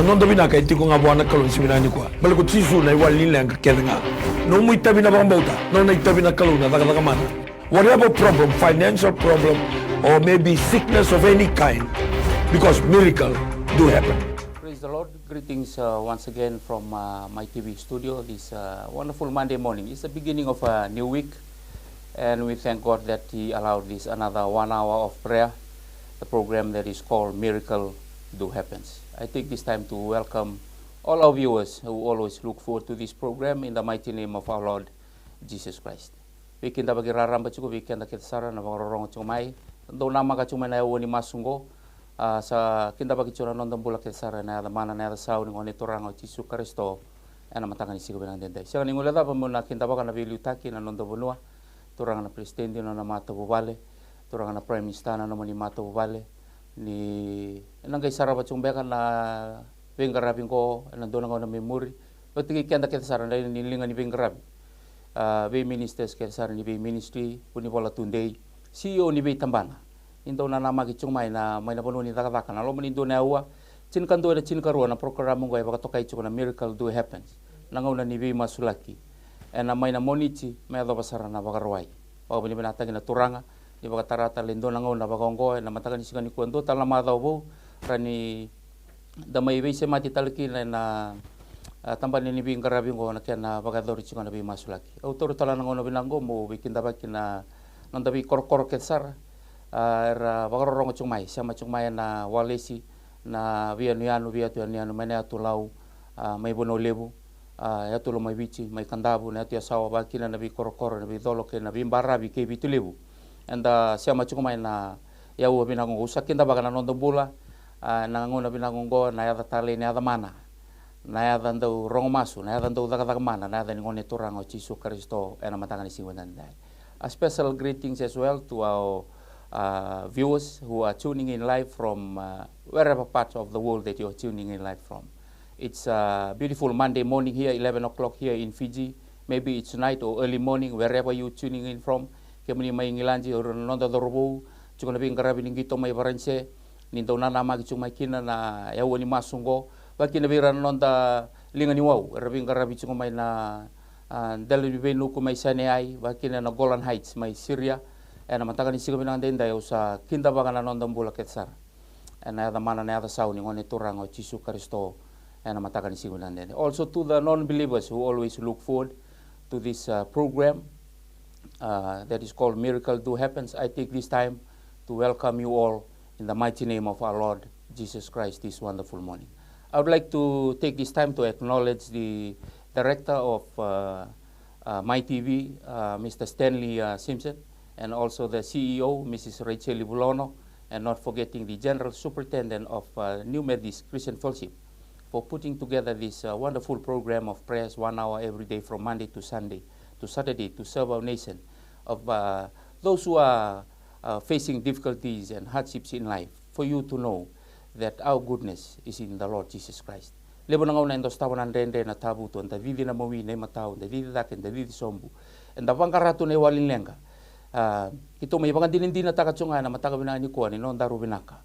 non da bina kai tiko nga buana kalon siminani kwa bal ko tisu na iwa linlang ka kedenga no mu itabi na bambauta no na itabi na kalon na daga mana whatever problem, financial problem or maybe sickness of any kind, because miracle do happen. Praise the Lord. Greetings once again from my TV studio this wonderful Monday morning. It's the beginning of a new week, and we thank God that He allowed this another 1 hour of prayer, the program that is called Miracle Do Happens. I take this time to welcome all our viewers who always look forward to this program in the mighty name of our Lord Jesus Christ. Weekend bagi raramba cukup weekend kita saran na bangorong cumai, do nama ka cumai na woni masungo sa kinda bagi cura nonton bola kita saran na ada mana na ada sau ni ngone torang o Yesus Kristo ana matangan isi kebenan dendai. Siang ni ngula da pemuna kinda baka na bilu taki na nonton bonua, torang na presiden na mata bobale, torang na prime minister na mani mata bobale. Ni nang kay sarap at beka na bengarabing ko nandoon ako na memory pati kaya kita saran dahil nilingan ni bengarabi be ministers kaya saran ni be ministry puni bola tunday CEO ni be tambana indo na nama gitsong may na puno ni takataka na lo manindo na uwa cinkanto na cinkaruan na program mo kaya baka tokay na miracle do happens nangaw na ni be masulaki na may na monichi may ado pasaran na baka ruway baka binibinatagin na turanga di baka tarata lindo nangaw na baka onggo na matagan si kani kuando talama daw bo rani damay be se mati talki na tamban ni bing karabing ko na kaya na baka dori si kana be masulaki autor tala nangaw na binanggo mo bikin dapat kina nandabi kor ketsar era baka rorong chumai sama chumai na walesi na via nianu mana tu lau may bono lebu ya tu lo may bichi may kandabu na tu sawa bakina na bi kor na bi dolo ke na bi barabi ke bitu lebu anda siya chumai na ya u binanggo usakin da baka na nondong bola nanguna binanggo na ya tali ni ada mana na ya dando rong masu na ya dando daga mana na ya ngone turang o Yesus Kristo ena matangan isi wenandai. A special greetings as well to our viewers who are tuning in live from wherever part of the world that you are tuning in live from. It's a beautiful Monday morning here, 11 o'clock here in Fiji. Maybe it's night or early morning wherever you tuning in from. Kemuni may ngilanji or nonda dorobo, chukuna bing karabi ningito may barense, nindaw na namagi chumay kina na yawo ni masungo, baki na bira nonda linga ni wow, rabing karabi chumay na dalo ni benu ko may saneay, baki na Golan Heights may Syria, na matakan ni sigaw ng dendayo sa kinda baka na nondang bula ketsar. Na yada mana na yada saw ni ngone turang o Yesus Kristo, na matakan ni sigaw ng dendayo. Also to the non-believers who always look forward to this program, that is called Miracle Do Happens. I take this time to welcome you all in the mighty name of our Lord Jesus Christ this wonderful morning. I would like to take this time to acknowledge the director of My TV, Mr. Stanley Simpson, and also the CEO, Mrs. Rachel Bulono, and not forgetting the General Superintendent of New Methodist Christian Fellowship for putting together this wonderful program of prayers 1 hour every day from Monday to Sunday to Saturday to serve our nation of those who are facing difficulties and hardships in life, for you to know that our goodness is in the Lord Jesus Christ. Lebo na ngaw na endos tawan ang rende na tabu to, anda didi na mawi na matao, anda didi dakin, anda didi sombu, anda bangkarato na iwalin lenga. Ito may ibang din na takatsunga na matagawin ni kuha ni noon daru binaka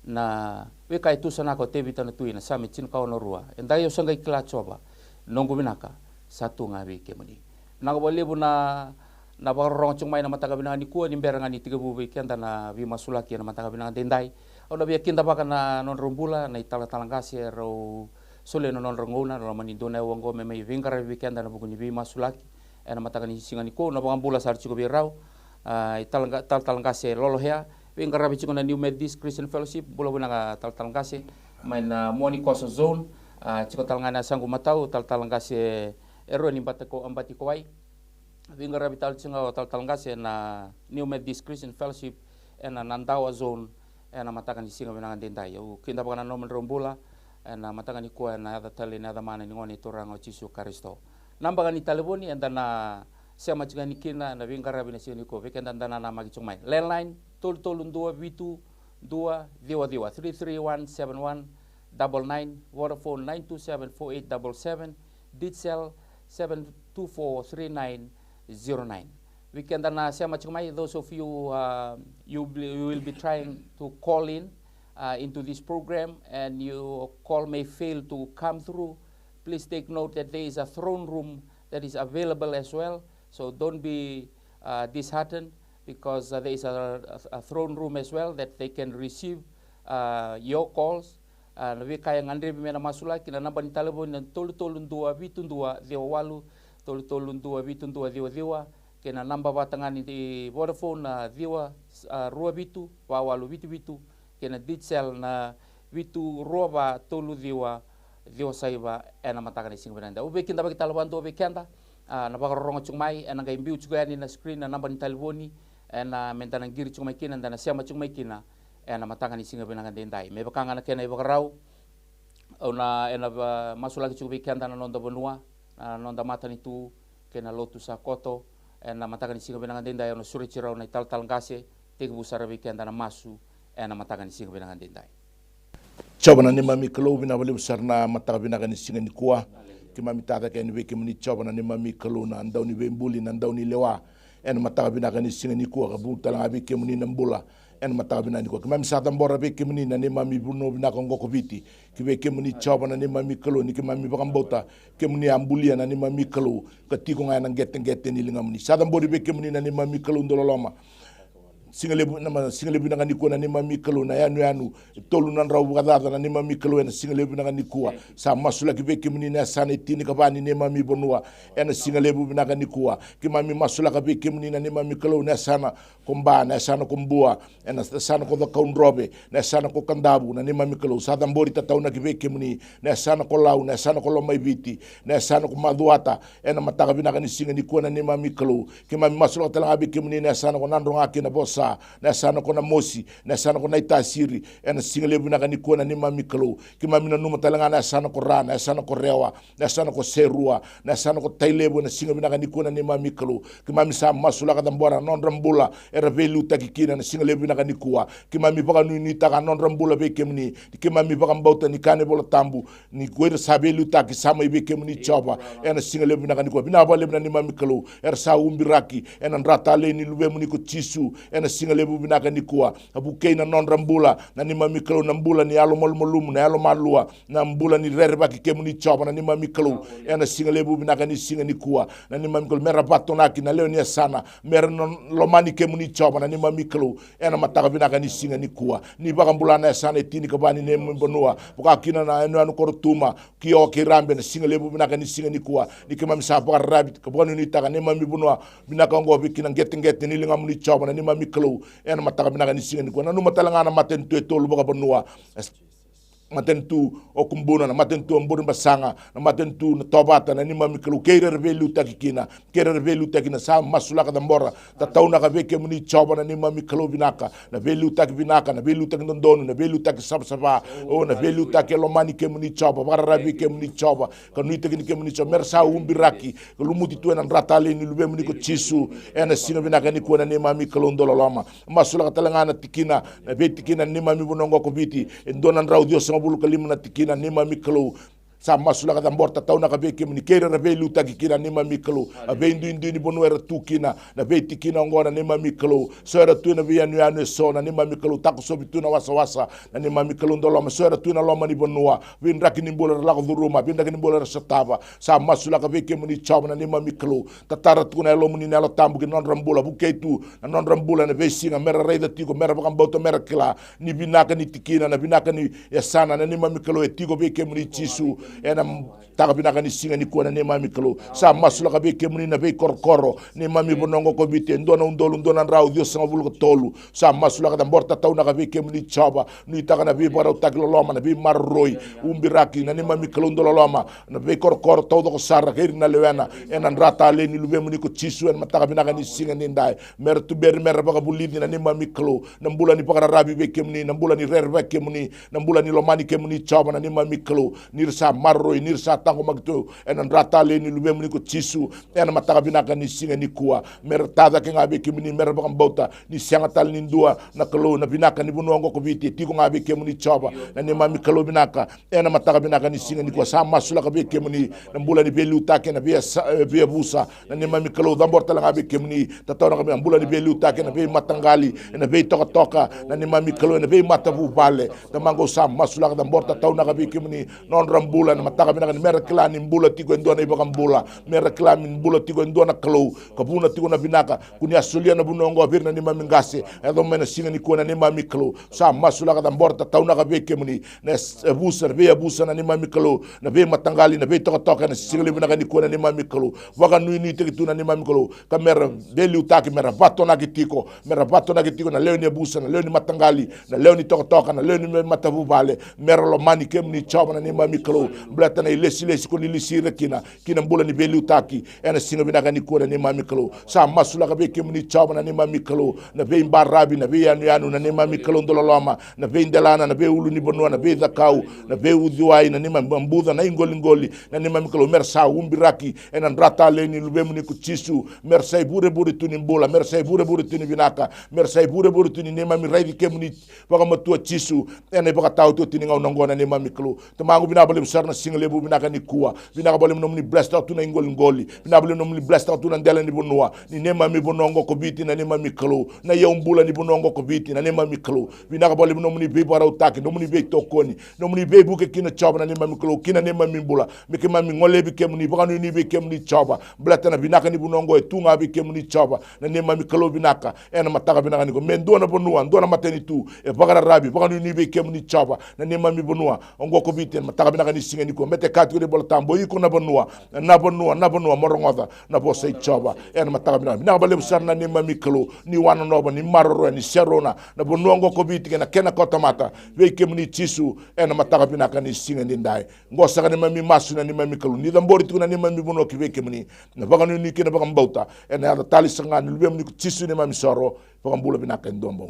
na wika itu sana ko tebita na tuwi na samit sin kao na ruwa. Enda yo sanggay kilatsoba nong binaka satu ngawi kemuni. Nakawalibo na nabarong may na matagawin ni kuha ni berangan ni tigabubi kenda na bimasulaki na matagawin na denday. O nabiya kinda baka na non rumbula na italang-talangkasi ro sole non rongona no manindo na wango may vingkara weekend na bugun ni bimasulaki na matagan ni singa ni ko na bangambula sa archiko birao talangkasi lolohea vingkara bichiko na New Methodist Christian Fellowship bula buna talangkasi may na moni koso zone chiko talangana sangu matau talangkasi ero ni batako ambati kowai vingkara bital chinga talangkasi na New Methodist Christian Fellowship na Nandawa zone na matakan ni singa binangan denday o kinda baka na nomen rombula na matakan ni kuha na ada tali na ada mana ni ngoni turang o Yesus Kristo nambakan ni telefoni anda na siya machiga ni kina na vingkara bina siya ni ko vekenda anda na magi chumai landline tolun 2 bitu 2 diwa 33171 99 Vodafone 9274877 Ditcel 7243909. Weekend na siya machumay, those of you you will be trying to call in into this program and your call may fail to come through, please take note that there is a throne room that is available as well. So don't be disheartened, because there is a throne room as well that they can receive your calls. Nabi kaya ngandre bimena masula kina namba ni talabon ng tolu-tolundua bitundua dewa walu tolu-tolundua bitundua dewa kina namba batangan ni Vodafone na dewa rua bitu walu bitu kina ditsel na bitu roba tolu dewa saiba ena matakan ni singbenanda ube kinda bagi talaban do bekenda na bagarongo chungmai ena ga imbiu chuga ni na screen na namba ni talaboni ena mentanang giri chungmai kina na siama chungmai kina ena matanga ni singa benanga dendai me bakanga na kena ibakarau ona ena masula ki chubi kanda na nonda bonua nonda mata ni tu kena lotu sa koto ena matanga ni singa benanga dendai ona suri chirau na tal ngase tege busara bi kanda na masu ena matanga ni singa benanga dendai coba na ni mami kelo bina bali besar na mataga benanga ni singa ni kuah ki mami tata ke ni be muni coba na ni mami kelo na ndau ni bembuli na ndau ni lewa ena mataga benanga ni singa ni kuah ka bu talanga bi ke muni nambula en mata bina ni ko kemam sa tambora be kemni na ni mami buno bina ko ngoko biti kibe kemni choba na ni mami kelo ni kemami bakam bota kemni ambulia na ni mami kelo ketiko ngai na gete ni linga muni sa tambori be kemni na ni mami kelo ndololoma singalebu na niko na ni mami kelo na yanu tolu nan rawu gadada na ni mami kelo na singalebu na niko sa masula kibe kemni na sane tini ka bani ni mami bonua en singalebu na niko ki mami masula ka be kemni na ni mami kelo na sana komba na sana kombua na sana ko da kaun robe na sana ko kandabu na ni mami kelo sa tambori tatau na kibe kemni na sana ko lau na sana ko lomai biti na sana ko maduata en mataga bina ka ni singa niko na ni mami kelo ki mami masula tala be kemni na sana ko nandro ngaki na bosa na sana ko na mosi na sana ko na itasiri ena singalebu na kaniko na ni mami kelo ki mami na numa talanga na sana ko rana na sana ko rewa na sana ko serua na sana ko tailebu na singabu na kaniko na ni mami kelo ki mami sa masula ka tambora non rambula era velu takikina na singalebu na kaniko ki mami baka nuni taka non rambula be kemni ki mami baka mbauta ni kane bola tambu ni kwera sabelu taki sama ibe kemni choba ena singalebu na kaniko bina bale na ni mami kelo era sa umbiraki ena ratale ni lube muni ko chisu ena singalebu binaka nikua abukei na non rambula na ni mami kelo na mbula ni alo molum na alo malua na mbula ni rerba ki kemu ni choba na ni mami kelo ena singalebu binaka ni singa nikua na ni mami kelo mera batonaki na leo ni sana mera non lomani kemu ni choba na ni mami kelo ena mataka binaka ni singa nikua ni baka mbula na sana etini ka bani ne mbonua buka kina na eno korotuma ki o ki rambe na singalebu binaka ni singa nikua ni ke mami sa baka rabbit ka boni ni taka ni mami bunua binaka ngo bikina ngete ni linga muni choba na ni mami kelo ena mataka binaka ni singa nikua na numa talanga na matentu etolu baka bonua matentu o kumbuna na matentu mburu basanga na matentu na tobata na ni mami kelo keira revelu takikina sa masula ka dambora tatauna ka veke muni choba na ni mami kelo binaka na velu tak binaka na velu tak ndonu na velu tak sabsaba o na velu tak lomani ke muni choba bararabi ke muni choba ka nuite ke muni choba mersa umbiraki lumuti tu na ratale ni lube muni ko chisu ena singa binaka ni ko na ni mami kelo ndololoma masula ka talanga na tikina na vetikina ni mami bonongo ko biti ndona raudio bulu kalim na tikina ni mami kelo sa masula ka tambor tatau na ka be kemni kera na be luta kikina ni mami kelo be indu ni bonu era tukina na be tikina ngona ni mami kelo so era tu na be anu so na ni mami kelo taku so bitu na wasa na ni mami kelo ndolo so era tu na loma ni bonua bin rakini bola la ko ruma bin rakini bola satava sa masula ka be kemni chama na ni mami kelo tatara tu na lo muni na lo tambu ki non rambula bukeitu na non rambula na be singa mera reida tiko mera bakam boto mera kila ni binaka ni tikina na binaka ni yasana na ni mami kelo etiko be kemni chisu ena taka binaka ni singa ni kuana ni mami kelo sa masula ka be kemuni na be korkoro ni mami bonongo ko bite ndona undolu ndona rau dio sanga bulu ko tolu sa masula ka tamborta tauna ka be kemuni chaba ni taka na be bara utaklo loma na be marroi umbiraki na ni mami kelo ndolo loma na be korkoro todo ko sarra keri na lewena ena rata le ni lube muni ko chisu en mataka binaka ni singa ni ndai mer tu ber mer baka bulidi na ni mami kelo na mbula ni pakara rabi be kemuni na mbula ni rer be kemuni na mbula ni lomani kemuni chaba na ni mami kelo ni sa marro inir sa tango magto enan rata le ni lube muni ko chisu ena mataka binaka ni singa ni kuwa mer tada ke ngabe ke muni mer bakam bauta ni sianga tal ni ndua na kalo na binaka ni bunongo ko biti tiko ngabe ke muni choba na ni mami kalo binaka ena mataka binaka ni singa ni kuwa sa masula ka be ke muni na mbula ni belu take na be busa na ni mami kalo dambor tala ngabe ke muni tatona ka mbula ni belu take na be matangali na be toka toka na ni mami kalo na be matabu bale tamango sa masula ka dambor tatona ka be ke muni non rambula na mataka binaka ni mer klani mbula tiko ndona ibakam bula mer klani mbula tiko ndona kalo kabuna tiko na binaka kunia sulia na bunongo abirna ni mami ngase edo mena singa ni kuona ni mami kalo sa masula ka dambor tatona ka be ke muni na busa na ni mami kalo na be matangali na be toka toka na singa le binaka ni kuona ni mami kalo waka nui ni tiki tuna ni mami kalo ka mer deli utaki mer bato na kitiko na leo ni busa na leo ni matangali na leo ni toka toka na leo ni matabu bale mer lo mani kem ni choma na ni mami kalo blata na ilesi ko ni lisira kina mbula ni beli utaki ena singa binaka ni kuona ni mami kalo sa masula ka be kem ni choma na ni mami kalo na be mbarabi na be yanu na ni mami kalo ndololoma na be ndelana na be ulu ni bonua na be zakau na be udhiwai na ni mbudha na ingoli na ni mami kalo mer sa umbiraki ena rata le ni lube muni kuchisu mer sai bure tuni mbula mer sai bure tuni binaka mer sai bure tuni ni mami raidi kem ni waka matua chisu ena baka tau tu tini ngau nongona ni mami kalo tamangu bina bole besar na singa lebu binaka ni kuwa binaka bole nomni blessed out na ingoli binaka bole nomni blessed out na ndela ni bonua ni ne mami bonongo ko biti na ni mami kalo na yaumbula ni bonongo ko biti na ni mami kalo binaka bole nomni be bara utaki nomni be tokoni nomni be buke kina choba na ni mami kalo kina ni mami mbula mike mami ngole bi kem ni baka ni be kem ni choba blata na binaka ni bonongo e tunga bi kem ni choba na ni mami kalo binaka ena mataka binaka ni ko mendo na bonua ndo na mateni tu e baka rabi baka ni be kem ni choba na ni mami bonua ongo ko biti mataka binaka ni singa ni ko mete katu de bol tambo iko na bonua morongoda na bo sei choba ena mataka binaka bale busarna ni mami kalo ni wana noba ni maroro ni serona na bonua ongo ko biti na kena kota mata be kem ni chisu ena mataka binaka ni singa ni ndai ngosa ka ni mami masu na ni mami kalo ni dambori tu na ni mami bonua ki be kem ni na baka ni kena baka mbauta ena ada tali sanga ni lubem ni chisu ni mami soro baka mbula binaka ndombo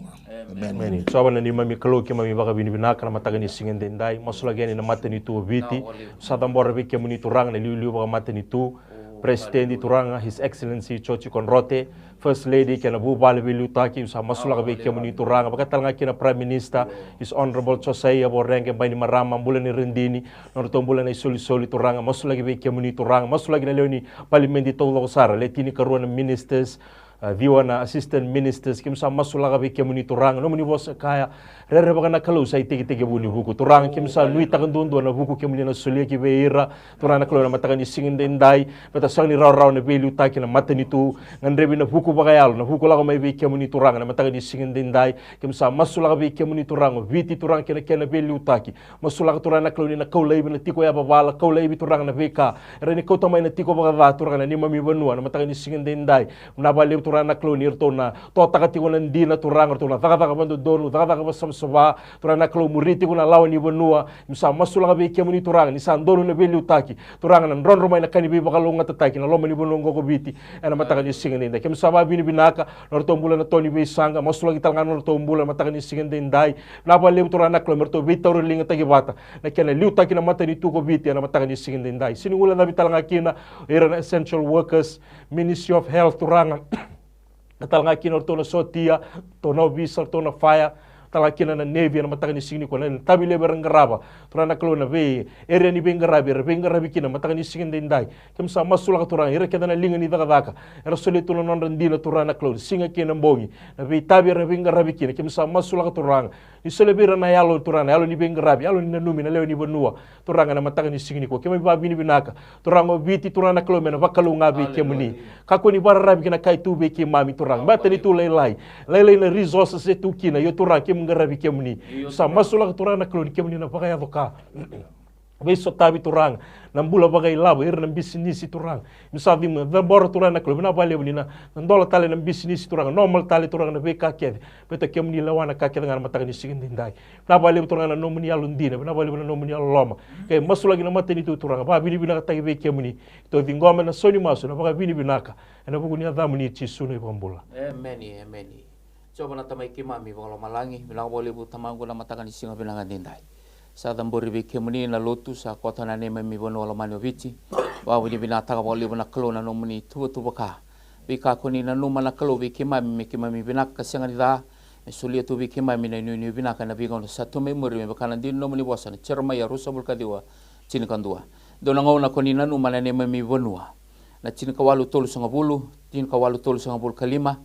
amen soba na ni mami kalo ki mami baka bini binaka na mataka ni singa ni ndai masula gani na matani tu biti sa dambora be kem ni turang na liu baka matani tu President di Turanga, His Excellency Chochi Conrote, First Lady kena bu bale bilu taki sa masula ka be kemuni Turanga, bakatal nga kina Prime Minister, His Honorable Chosai Aborenge bani marama bulan ni rendini, norto bulan ni soli Turanga, masula ka be kemuni Turanga, masula ka leoni parliament di tolo sara, letini karuan ministers, viwana assistant ministers kim sa masula ka be kemuni Turanga, no muni bos kaya rere baka na kalau sa tigi buni buku Turanga kim sa lui takandundo na buku kemuni na soli ki be ira Turanga kalau na matakan ni singin dendai beta sang ni raw na belu taki na matani tu ngandrebi na buku bagayal na buku la ko may be kemuni Turanga na matakan ni singin dendai kim sa masula ka be kemuni Turanga viti Turanga kena belu taki masula ka Turanga kalau ni na kaulay na tiko ya babala kaulay bi Turanga na beka rene ko tamay na tiko baga Turanga na ni mami banua na matakan ni singin dendai na bali Turanga na kalau ni irto na to takati ko nan dina Turanga to na taka bando donu taka basam soba Turanga kalau muriti ko na lawan ni banua misa masula ka be kemuni Turanga ni san donu na belu taki Turanga na ron romay na kani be bakalo nga tataki na loma ni bonongo ko biti ana mataka ni singin dai kem saba bini binaka norto mbula na toni be sanga masula gital nga norto mbula mataka ni singin dai na ba lem Turanga klo merto bitaro linga tagi bata na kena liu taki na mata ni tu ko biti ana mataka ni singin dai siningula na bital nga kina era essential workers Ministry of Health Turanga tal nga kina norto na sotia to no visa to na fire talakina na Navy na mataka ni singin ko na tabi leber ngaraba Turanga klo na be area ni be ngarabi kina mataka ni singin dai kem sa masula ka Turanga ira keda na linga ni daga era solito no non rendina Turanga klo singa kina mbongi na be tabi ra be ngarabi kina kem sa masula ka Turanga ni selebira na yalo Turanga yalo ni be ngarabi yalo ni na numi na leo ni bonua Turanga na mataka ni singin ko kem ba bini binaka Turanga biti Turanga klo mena bakalu ngabe kemuni kako ni bararabi kina kai tu be ki mami Turanga batani tu lelai na resources etu kina yo Turanga ngarabi kemuni sa masula ka Turanga klo kemuni na pakaya doka Beso tabi Turanga nambula bagay labo ir ng business Turanga misabi mo the bor Turanga klo na bale ni na ndola tali ng business Turanga normal tali Turanga na be kaked beto kemuni lawana kaked nga mataka ni singin dindai na bale Turanga na nomuni alundina na bale na nomuni aloma kay masula gina mateni tu Turanga ba bini binaka tagi be kemuni to vingoma na soni maso na baka bini binaka na buku ni adamu ni chisunu ibambula many coba na tamay kimami bakalo malangi bilang boleh bu tamango na matakan isinga bilangan dindai sa dambori be kemuni na lotu sa kota na ne mi bono ala mani vici wa wini bina taka wa libu na kalo na nomuni tu baka be ka koni na numa na kalo be kemami me kemami bina ka senga da me sulia tu be kemami na ni bina ka na be gono sa tu me muri me baka na din nomuni bosa na cerma ya rusa bul kadiwa cini kandua dona ngau na koni na numa na ne mi bonua na cini ka walu tolu sanga bulu cini ka walu tolu sanga bulu kalima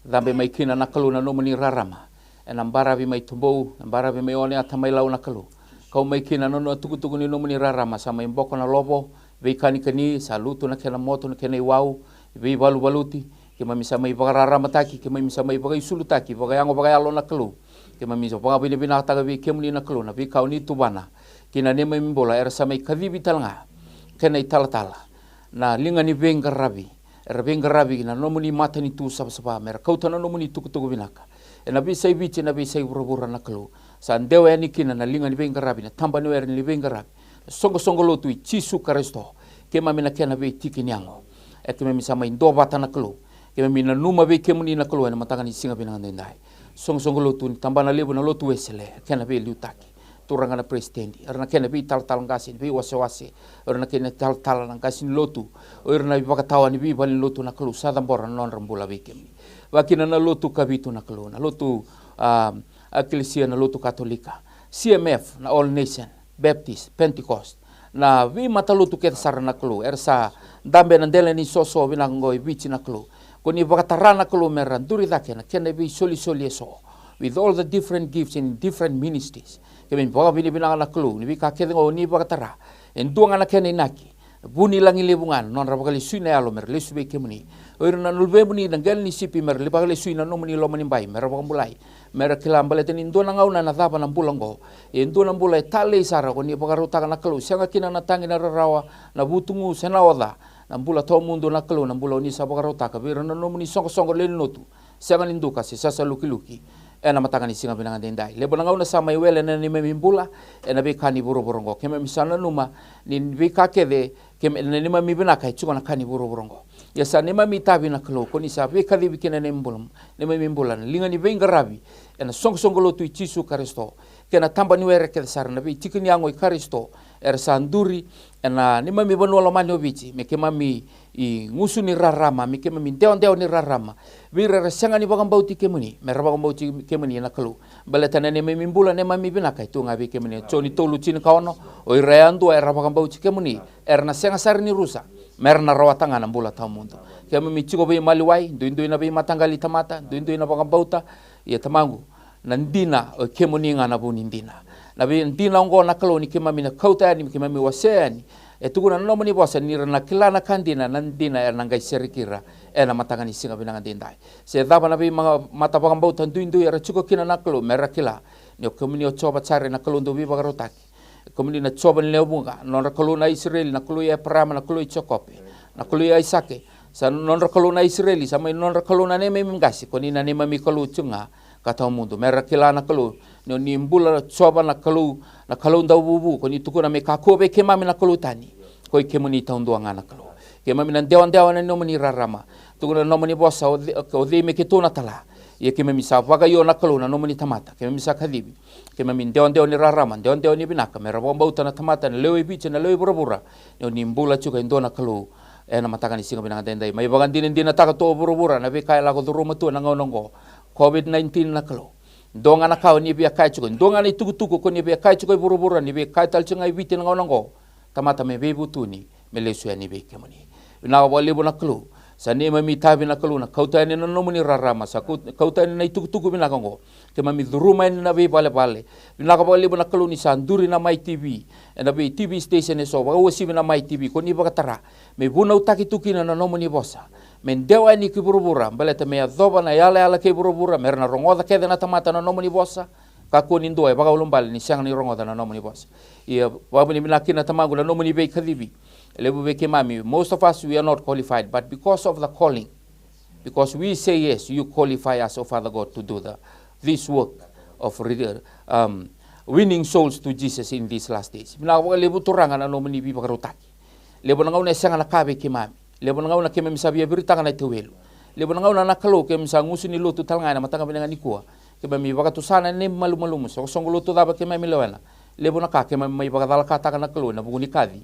dambe mai kina na kalo na nomuni rarama enambara vi mai tumbou nambara vi mai one ata mai lau na kalo kau mai kina nono tuku ni nomuni rarama sa mai mboko na lobo ve kani sa lutu na kena moto na kena iwau ve baluti ke mami sa mai rarama taki ke mami sa mai bagai sulu taki bagai ango bagai alo na kalo ke mami sa bagai bini bina taga ve kemuni na kalo na ve kau ni tubana kina ne mai mbola era sa mai kadhibi talanga kena itala na linga ni venga rabi na nomuni mata ni tu sapa mera kau tana nomuni tuku binaka na bisa ibiche na bisa ibura na kalo sa ndewa ya nikina na linga ni venga rabi na tamba ni wer ni venga rabi songo lotu i chisu karesto ke mami na kena be tiki nyango e ke mami sama indo bata na kalo ke mami na numa be kemuni na kalo na matanga ni singa binanga ndai songo lotu ni tamba na lebu na lotu wesele kena be liutaki turanga na presidenti erna kena be tal ngasin be wase erna kena tal ngasin lotu erna bi bakatawa ni bi balin lotu na kalo sa dambora non rambula be kemuni wakina na lotu kabitu na kalo na lotu Eklesia na lotu Katolika CMF na All Nation Baptist Pentecost na vi matalutu ke sar na kalo ersa dambe na dele ni soso binangoi bichi na kalo koni bakatarana kalo meran duri dake na kena bi soli eso with all the different gifts in different ministries kemen baga bini binang na kalo ni bi ka kedengo ni bakatara en duanga na kena inaki buni langi lebungan non rabakali suina alo mer lesu be kemuni oirna nulbe buni dangal ni sipi mer lebakali suina no muni lo mani bai mer bakambulai mer kilambale tenin dona ngauna na daba na bulango en dona bulai tale sara ko ni bakaru taka na kalo sanga kina na tangi na rawa na butungu senawada na bula to mundo na kalo na bula ni sa bakaru taka birna no muni songo le notu sanga linduka si sasa luki ena matanga ni singa binanga dendai lebo na ngauna sama iwele na ni memimbula ena be kani buru-burongo keme misana numa ni be kakede keme ni mami binaka ichuko na kani buru-burongo ya sa ni mami tabi na kalo koni sa be kali bikina ni memimbula linga ni venga rabi ena songo lotu ichisu karisto kena tamba ni were ke sar na be tikini yango i karisto er sanduri ena ni mami bonu lo mani obichi me ke mami i ngusu ni rarama me ke mami ndeo ni rarama vira resanga ni bagambauti kemuni me bagambauti kemuni na kalo baletana ne mami mbula ne mami binaka itu ngabe kemuni choni tolu chini kaono o ireandu era bagambauti kemuni erna senga sar ni rusa merna rawatanga na mbula tamundo ke mami chiko be maliwai ndu na be matangali tamata ndu na bagambauta ya tamangu nandina o kemuni ngana buni ndina na be ndina ngo na kalo ni kemami na kauta ni kemami waseani etuguna no mani bosa ni na kilana kandina nandina na ngai serikira na matanga ni singa binanga dendai se daba na be mata bagambauta ndu era chuko kina na kalo merakila ni kemuni o choba chare na kalo ndo bi bagarotaki kemuni na choba ni lebunga non kalo na Israel na kalo ya prama na kalo i chokope na kalo ya Isake sa non kalo na Israeli sama non kalo na neme mingasi koni na nema mi kalo chunga kata mundo merakila na kalo ni mbula choba na kalo ndau bubu koni tukuna me kakobe kemami na kalo tani koi kemuni taunduanga na kalo kemami na dewan na nomani rarama tukuna nomani bosa o de me ketona tala ye kemami sa vaga yo na kalo na nomani tamata kemami sa kadibi kemami dewan ni rarama dewan ni binaka merabomba utana tamata na lewe biche na lewe burabura ni mbula chuka indona kalo na mataka ni singa binanga dendai mai bagan din taka to burubura na be kai lago duruma tu na ngonongo COVID-19 na kalo donga na kau ni be kai chuko donga ni tuku ko ni be kai chuko burubura ni be kai tal chinga ibiti na ngonongo tamata me bebu tu ni me lesu ya ni be kemuni na wale bona kalo sa ne mami tabi na kalo na kauta ni no muni rarama sa kauta ni tuku binanga ngo ke mami duruma ni na be bale na ka wale bona kalo ni sanduri na mai TV na be TV station so ba wasi na mai TV ko ni bakatara me buna utaki tukina na nomuni bosa men dewa ni kiburubura baleta me adoba na yala kiburubura merna rongoda kede na tamata na nomuni bosa kako ni ndo e baga ulumbal ni sang ni rongoda na nomuni bosa ia wabuni minakina tamagu na nomuni be kadibi lebu be kemami most of us we are not qualified but because of the calling because we say yes you qualify us oh Father God to do this work of winning souls to Jesus in these last days minawa lebu turanga na nomuni bi bagarutaki lebo ngau na sanga na kabe kimami lebo ngau na keme misabia berita kana tewelu lebo ngau na nakalo keme sangusu ni lotu talanga na matanga binanga nikua kebe mi baka tusana ne malu so songolo to daba keme milawana lebo na ka ke mai bagadala kata kana kalo na buguni kadi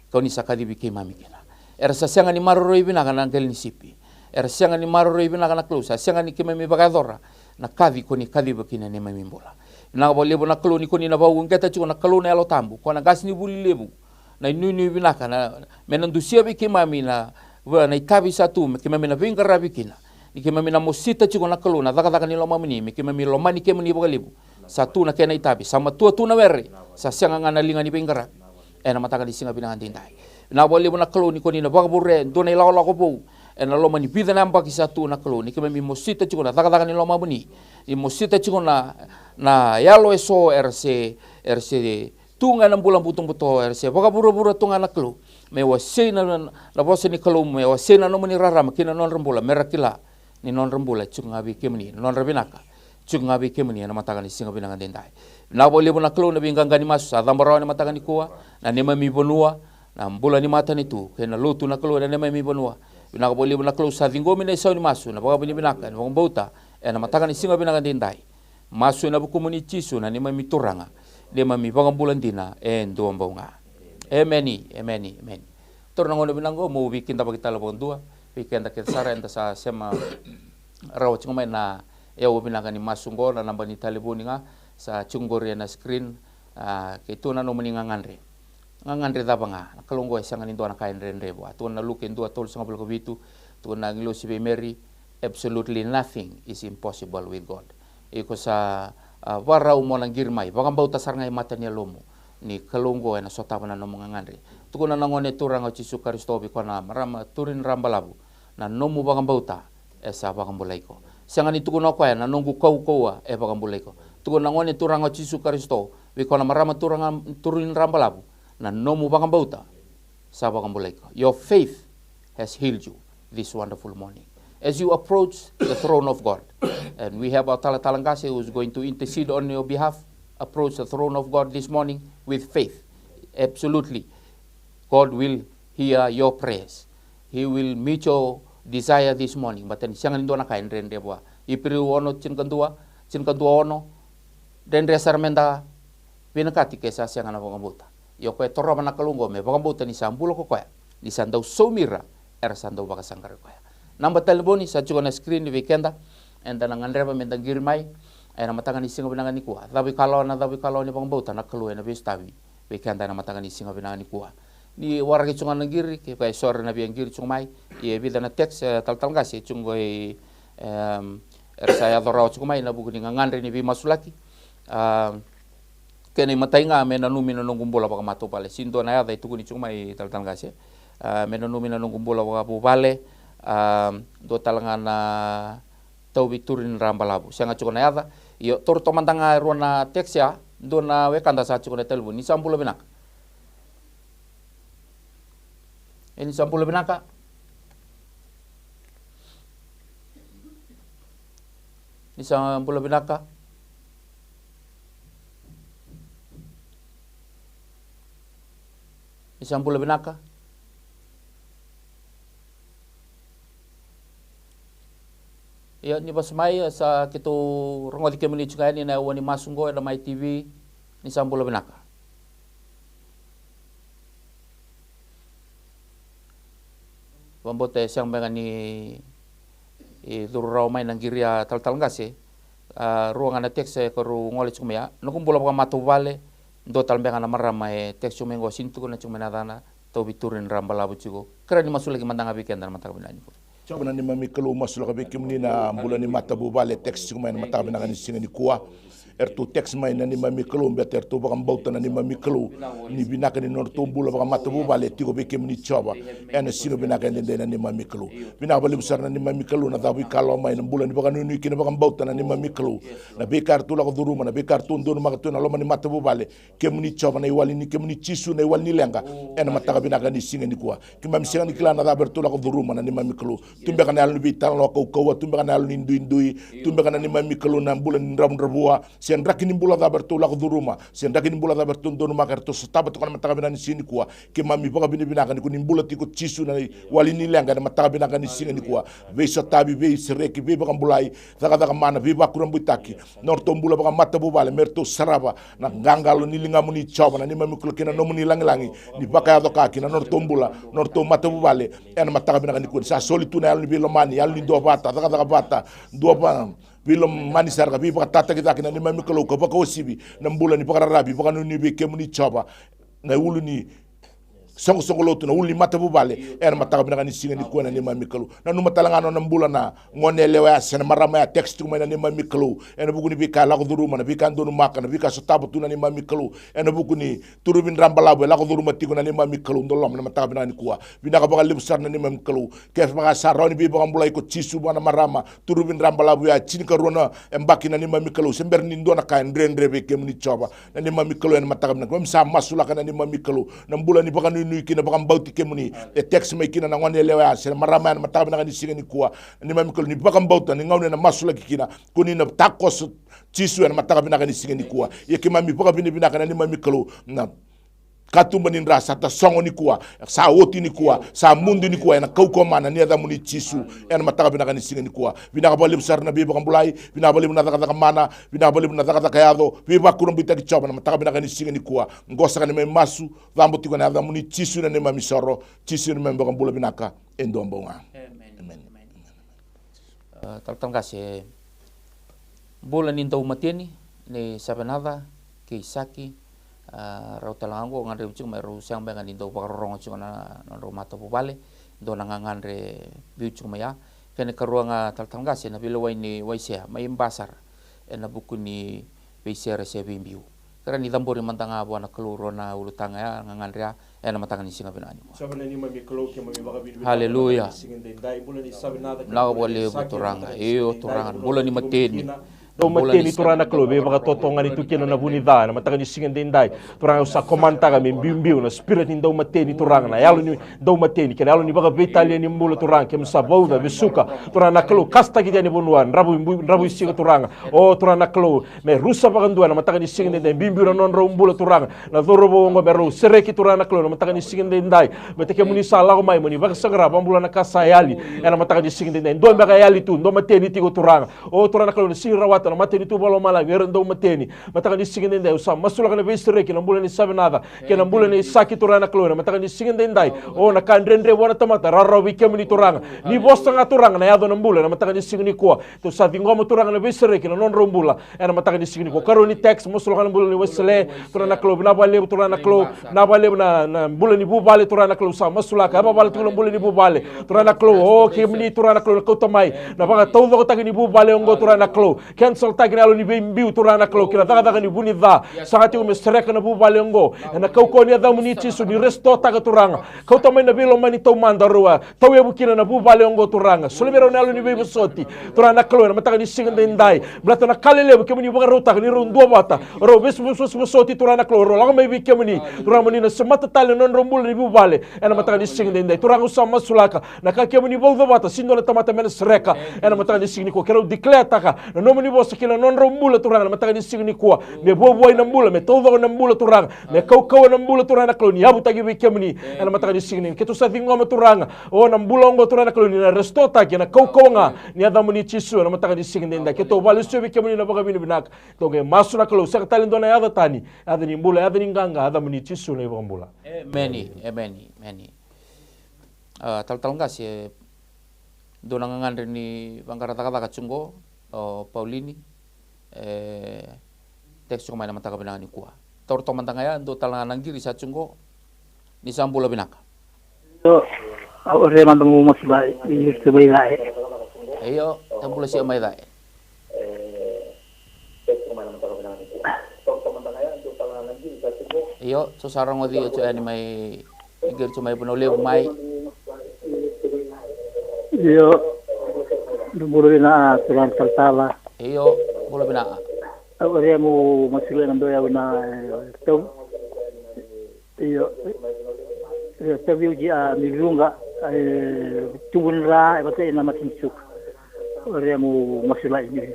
kau ni sakadi bi ke mami kena era sa sianga ni maroro ibina kana angel ni sipi era sianga ni maroro ibina kana kalo sa sianga ni ke mami bagadora na kadi ko ni kadi bakina ne mami mbola na bo lebo na kalo ni ko ni na bawu ngeta chuko na kalo na alo tambu ko na gas ni buli lebu na nunu ibina kana menandu sia bi ke mami na na ikabi satu ke mami na vinga rabikina ni ke mami na mosita chuko na kalo na daga ni lo mami ni ke mami lo mani ke mani bagalibu satu na kena itabi sama tua na weri sa sianga ngana linga ni vinga na mataka di singa binang dindai na boleh bona kalo ni ko ni na bagabure do na ilaw ko po na lo mani bida na mbaki satu na kalo ni ke mami mosita chuko na daga ni lo mami ni mosita chuko na yalo eso RC tunga na bulan butung buto RC bagabura tunga na kalo me wase na bose ni kalo me wase na no mani rara makina non rembula merakila ni non rembula chuko ngabi ke mani non rabinaka chuko ngabi ke mani na mataka di singa binang dindai na boleh bona kalo na binganga ni masu adambarawa ni mataka ni kuwa na nema mi bonua na mbula ni mata ni tu kena lutu na kalo na nema mi bonua na boleh bona kalo sa vingomi na isau ni masu na baga bini binaka na bauta na mataka ni singa binanga dindai masu na buku muni cisu na nema mi turanga nema mi baga bulan dina ndo mbaunga amen torna ngono binango mo bikin ta bagita labon dua bikin ta kesara enta sa sema rawa cuma na eu binanga ni masu ngo na namba ni talibuni nga sa cunggori na screen ke tu na no meninga ngandre daba nga kalongo isang nindo na kain renre bo tu na look into atol sa ngablo bitu tu na ngilo si Mary absolutely nothing is impossible with God iko sa warau mo nang girmay bakang bauta sarngay mata ni lomo ni kalongo na sota na no mga ngandre tu na nangone turang o Jesu Kristo bi ko na marama turin rambalabu na nomu bakang bauta esa bakang bulay ko siang ni tukuno ko na nunggu kau bakang bulay ko tuko nangone turang o Jesu Kristo wi ko na marama turin rambalabu na nomu bakang bauta sa bakang bulay ko your faith has healed you this wonderful morning as you approach the throne of God and we have our Talatalangase who is going to intercede on your behalf approach the throne of God this morning with faith absolutely God will hear your prayers he will meet your desire this morning but then siang nindo na kain rende bo ipiriu ono cin kantua ono rendre sarmenda pinakati kesa siang na pangambuta yo ko torra mana kalungo me pangambuta ni sambulo ko koya ni sandau somira era sandau baka sangkar koya namba telefoni sa chuko na screen ni weekenda enda na ngandreba mendang girmai era matanga ni singa binanga ni kuwa dawi kalau ni pangambuta na kalu na bistawi weekenda na matanga ni singa binanga ni kuwa ni warga chunga na giri ke kai sor na biang giri chungmai ye bida na text tal ngasi chungo saya dorau chungmai na buku ni ngandre ni bi masulaki kene matainga me na numi na nungumbola baka mato pale sindo na ya dai tukuni chungmai tal ngasi me na numi na nungumbola baka bu pale do talanga na tau biturin rambalabu sanga chukona ya da yo tor tomantanga ruana text ya do na wekanda sa chukona telbu ni sambulo benak ini sampulo benaka ni sampulo benaka ya ni basmai sa kitu rongodi kemini juga ni na wani masungo na mai TV ni sampulo benaka Bambote siyang mga ni dururaw may nang giria tal ngasi ruangan na tekse karu ngolit sumaya nukumbula baka matubale do tal mga na marama tekse mengo sintu ko na chung menadana to biturin rambalabu chigo kera ni masulagi mandanga biken dan mata kabinani ko Coba ni mami kalau masuk lagi kemini na bulan ni mata bubale teks cuma ni mata bina kan singa ni kuah ertu teks main ni mami kalau bet ertu bakam bauta ni mami kalau ni bina kan ni nortu bula bakam mata bubale tigo be kemini coba ena singa bina kan ni mami kalau bina balik besar ni mami kalau na tapi kalau main bulan ni bakam ni kini bakam bauta ni mami kalau na bekar tu lagu duru mana bekar tu ndur mak tu na loma ni mata bubale kemini coba na iwali ni kemini cisu na iwali ni lenga ena mata bina kan ni singa ni kuah kimam singa ni kila na da bertu lagu duru mana ni mami kalau tumbe kana alu bital no kau tumbe kana alu indui tumbe kana ni mami kalau na bulan ram rabua sendra kini bula da bertu la duruma sendra kini bula da bertu donu makar to staba to kana mataga binani sini kuwa ke mami boka bini binaka ni kuni bula tiko chisu na wali ni lenga na mataga binaka ni sini kuwa ve sotabi ve sereki ve baka bulai daga mana ve bakuram butaki norto bula baka mata bubale merto saraba na gangalo ni linga muni choba na ni mami kulkina no muni langi ni baka do kaki na norto bula norto mata bubale en mataga binaka ni kuwa sa solituna yal ni bilomani yal ni do bata daga bata do ba bilom mani sarga bi baka tata kita kina ni mami kalau ko baka osibi na mbula ni baka rabi baka ni be kemuni choba na ulu ni songo lotu na uli mata bubale en mataga binaka ni singa ni kuwa na ni mami kalau na numa talanga na mbula na ngone lewa sen marama ya text kuma na ni mami kalau en buku ni bika la ko duruma na bika ndonu maka na bika sotabo tu na ni mami kalau en buku ni turubin rambala la ko duruma tigo na ni mami kalau ndolom na mataga binaka ni kuwa binaka baka libsar na ni mami kalau kef baka saroni bi baka mbula ko chisu bana marama turubin rambala ya chini ka rona embaki na ni mami kalau sember ni ndona ka ndrendre be kemuni choba na ni mami kalau en mataga binaka mem sa masula kana ni mami kalau na mbula ni baka ni kina baka mbauti kemuni e text me kina na ngone lewa se marama na mataga binaka ni singa ni kuwa ni mami kalau ni baka mbauta ni ngaune na masula kina kuni na takos chisu na mataga binaka ni singa ni kuwa ye ke mami baka binaka na ni mami kalau na katumba ni rasa ta songo ni kuwa sa oti ni kuwa sa mundu ni kuwa na kauko mana ni ada muni chisu en mataga binaka ni singa ni kuwa binaka balim sar na biba kambulai binaka balim na daga mana binaka balim na daga kayado biba kurum bitaki choba na mataga binaka ni singa ni kuwa ngosa ni masu dhambo tiko na ada muni chisu na ni mamisoro chisu ni memba kambula binaka endombo nga amen Tal kasi bulan into matini ni sabanada ki saki rau talango ngan re ucing meru siang bengan indo pakarong ucing na rumata bubale do nangangan re biucing maya kene karuanga tal kasi na bilawai ni waisia mai basar na buku ni waisia rese bimbiu karena ni tambori mantanga buana keluro na ulutanga ya ngangan rea na matangan ni singa binani sabana ni mami kalau ke mami baka bin haleluya dai bulan ni sabana na boleh buturanga iyo turangan bulan ni mateni do mateni turana klo be baka totonga ni tukena na buni da na matanga ni singen dendai turanga sa komanta ga men bimbiu na spirit ni do mateni turanga na yalo ni do mateni ke yalo ni baka vitalia ni mbulo turanga ke msabouda besuka turana klo kasta ki ni bonuan rabu singa turanga o turana klo me rusa baka ndua na matanga ni singen dendai bimbiu na non mbulo turanga na dorobo ngo beru sereki turana klo na matanga ni singen dendai beteke muni sala ko mai muni baka sagra bambula na kasa yali na matanga ni singen dendai do baka yali tu do mateni tigo turanga o turana klo ni singa na mateni tu balo mala ngere ndo mateni mataka ni singende ndai usa masula kana vestre ki nambula ni sabenada ke nambula ni saki turana klona mataka ni singende ndai o na kandrendre wana tamata rarro wikem ni turanga ni bosta nga turanga na yado nambula na mataka ni singini ko to sa dingomo turanga na vestre ki non rombula na mataka ni singini ko karo ni text masula kana nambula ni wesle turana klo na bale turana klo na bale na nambula ni bubale turana klo sa masula ka bale tu nambula ni bubale turana klo o ke mni turana klo ko tamai na baka tawdo ko tagi ni bubale ngo turana klo cancel tagi na ni bimbiu turana klo kila daga ni buni da sangati o mestreka na bubale ngo na kauko ni adamu ni tisu ni resto taga turanga kau tamai na bilo mani tau mandarua tau ebu kina na bubale ngo turanga solibero na ni bebe soti turana klo na mataga ni singende ndai blata na kalele ke muni baka rota ni rondo bata ro besu soti turana klo ro laga mai bi ke muni turama ni na semata tale non rombul ni bubale na mataga ni singende ndai turanga sama sulaka na ka ke muni boldo bata sindo na tamata men sreka na mataga ni singni ko kero declare taka no muni bosa kila non rombula turanga na mataga ni singni ko me bobo ina mbula me todo na mbula turanga me kau na mbula turanga klo ni abu tagi bi ke muni na mataga ni singni ke tu sa ngoma turanga o na mbula ngo turanga klo ni na resto taki na kau nga ni adamu ni chisu na mataga ni singni ndai ke to balu se bi ke muni na baka bini binak to ge masu na klo sa talendo na yada tani ada ni mbula ada ni nganga adamu ni chisu na ibang mbula many tal ngas ye donangan rin ni bangkara taka chungo Paulini teks ko may naman taga binangan ni kuha torto man tangaya do talangan giri sa chungo ni sambula binaka so ore man mo masba yirte bayda ayo tambula si amay da iyo so sarang odi cho ani may igir cho may punole may iyo dumuro na tulang saltala iyo bulo binaka ore mo masilo nando ya na to iyo tabiu ji a milunga tungunra bate na matinsuk ore mo masilo ini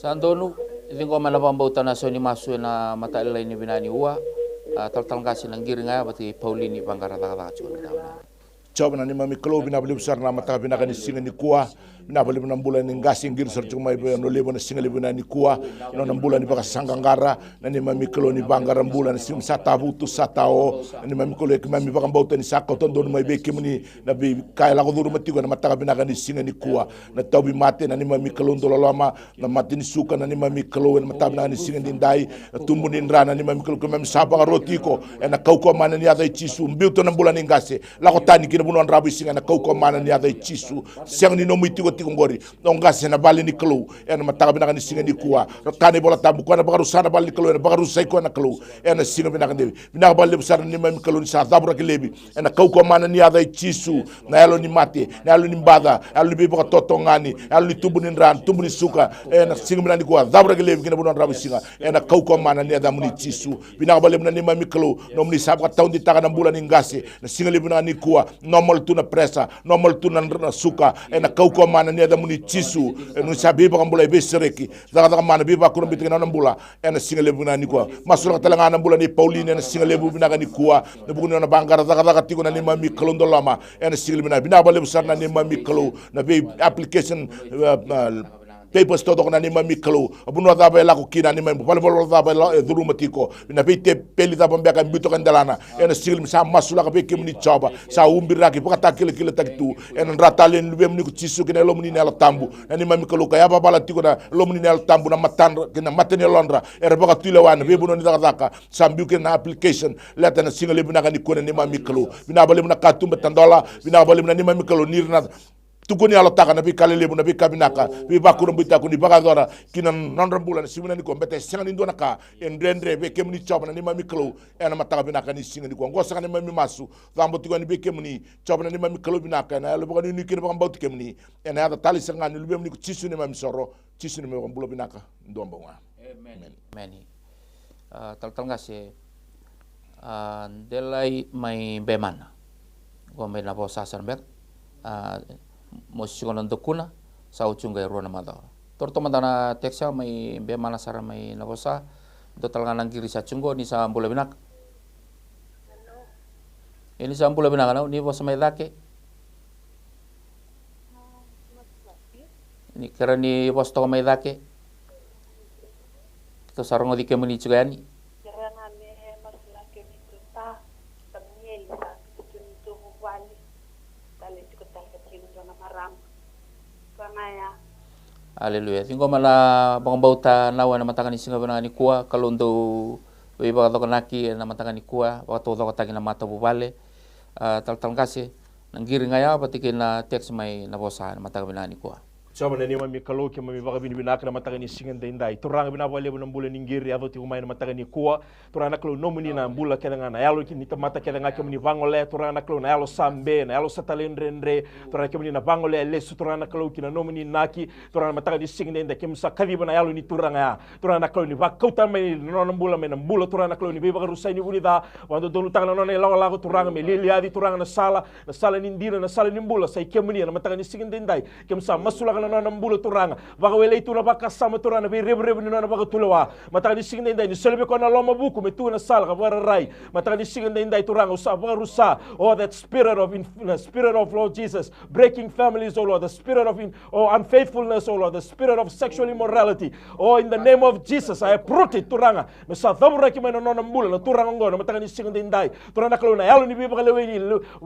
Sandonu, itingo malapambautan na ni masu na matailay ni binani uwa, taltalang kasi ng giringa, bati Paulini pangkarata-kata chuan. Coba na ni mami kalau bina beli besar nama tak bina kan singa ni kuah bina beli bina bulan ni gasing gir ser cuma ibu no lebo na singa lebo na ni kuah no na bulan ni bakas sanggangara na ni mami kalau ni banggaran bulan sim sata butu satao ni mami kalau ke mami bakam bautan ni sakau ton don mai beki muni na bi kai lagu duru mati na mata bina kan singa ni kuah na tau bi mate na ni mami kalau ndolo lama na mati ni suka na ni mami kalau na mata bina kan singa ni dai tumbu ni rana ni mami kalau ke mami sabang roti ko na kau ko mana ni ada cisu mbiuto na bulan ni gase lagu tani bunuan rabu singa na kau ko mana ni ada cisu siang ni nomu tigo tigo ngori nonga se na bali ni kelu en mataka bina kan singa ni kuwa kane bola tabu ko na bagaru sana bali kelu en bagaru sai ko na kelu en singa bina kan debi bina bali besar ni mami kelu ni sa dabra ke lebi en kau ko mana ni ada cisu na elo ni mate na elo ni bada elo ni beba totongani elo ni tubu ni ran tubu ni suka en singa bina ni kuwa dabra ke lebi kina bunuan rabu singa en kau ko mana ni ada muni cisu bina bali ni mami kelu no ni sabka taun di taka na bulan ni ngase na singa lebi na ni kuwa normal tu na presa normal tu na suka na kau ko mana ni ada muni cisu no sabi ba kambula be sereki daga mana be ba kurum bitina na mbula na singa lebu na ni ko masura talanga na mbula ni Pauline na singa lebu bina ni kuwa na bugu na bangara daga tigo na ni mami kalondo lama na singa lebu na bina ba lebu sar na ni mami kalo na be application papers todo na ni mami kalo abuno da ba la ko kina ni mami pale bolo da ba duru matiko na be te peli da bamba kan bito kan dalana na sigil sa masula ka be kemni chaba sa umbira ki pakata kile takitu en ratalen lubem ni ko cisu kina lo muni nela tambu na ni mami kalo ka ya ba bala tiko na lo muni nela tambu na matan kina matene londra er baka tule wan be buno ni daga sa mbiu kina application leta na single bina kan ko ni mami kalo bina bale na katumba tandola bina bale na ni mami kalo nirna tukuni alo taka na bi kalelebu na bi kabinaka bi bakuru mbita kuni bagadora kina nondra bulan simuna ni ko mbete senga ni ndona ka endrendre be kemni choba na ni mami klo ena mataka binaka ni singa ni ko ngosa ni mami masu zambo tigo ni be kemni choba na ni mami klo binaka na lo bagani ni kina bagam bauti kemni ena ada tali senga ni lubem ni ko chisu ni mami soro chisu ni me bulo binaka ndomba wa Amen. Tal ngase delai mai bemana gombe na bo sasan bet mosiko ng dokuna sa uchungay ruang mata. Torto mandana teksa may bemana sara may nabosa do talaga nang giri sa chungo ni sa ambula binak. Ini sa ambula binak ano ni bosa may dake. Ni kara ni bosa to may dake. To sarong di kemuni chugani. Haleluya. Tingko mala bauta nawa na matakan ni singa bana ni kuwa kalundo iba to kanaki na matakan ni kuwa waktu to katagi na mata bubale tal kasi nanggiri ngaya patikin na text may nabosa na matakan ni kuwa. Sama na ni mami kalo ke mami baka binibinaka na matakan ni singa dendai turang binabale na mbula ninggiri ado ti umay na matakan ni kuwa turang naklo no muni na mbula keda nga na yalo ni tamata keda nga ke muni bangole turang naklo na yalo sambe na yalo satalendre turang ke muni na bangole lesu turang naklo kina no muni naki turang matakan ni singa dendai ke musa kadiba na yalo ni turang ya turang naklo ni bakauta may no mbula may mbula turang naklo ni beba rusay ni unida wando dolu tanga no na lago turang may liliadi turang na sala nindira na sala ni mbula say ke muni na matakan ni singa dendai ke musa masula na nambulo turanga baka wele itu na baka sama turanga be rebe na baka tulawa mata ni singa ndai ni selbe ko na loma buku me tu na sal ka bara rai mata ni singa ndai turanga usa baka rusa oh that spirit of Lord Jesus breaking families oh Lord the spirit of unfaithfulness oh Lord the spirit of sexual immorality oh in the name of Jesus I uproot it turanga me sa dabra ki me no nambulo na turanga ngono mata ni singa ndai turanga klo na yalo ni be baka lewe ni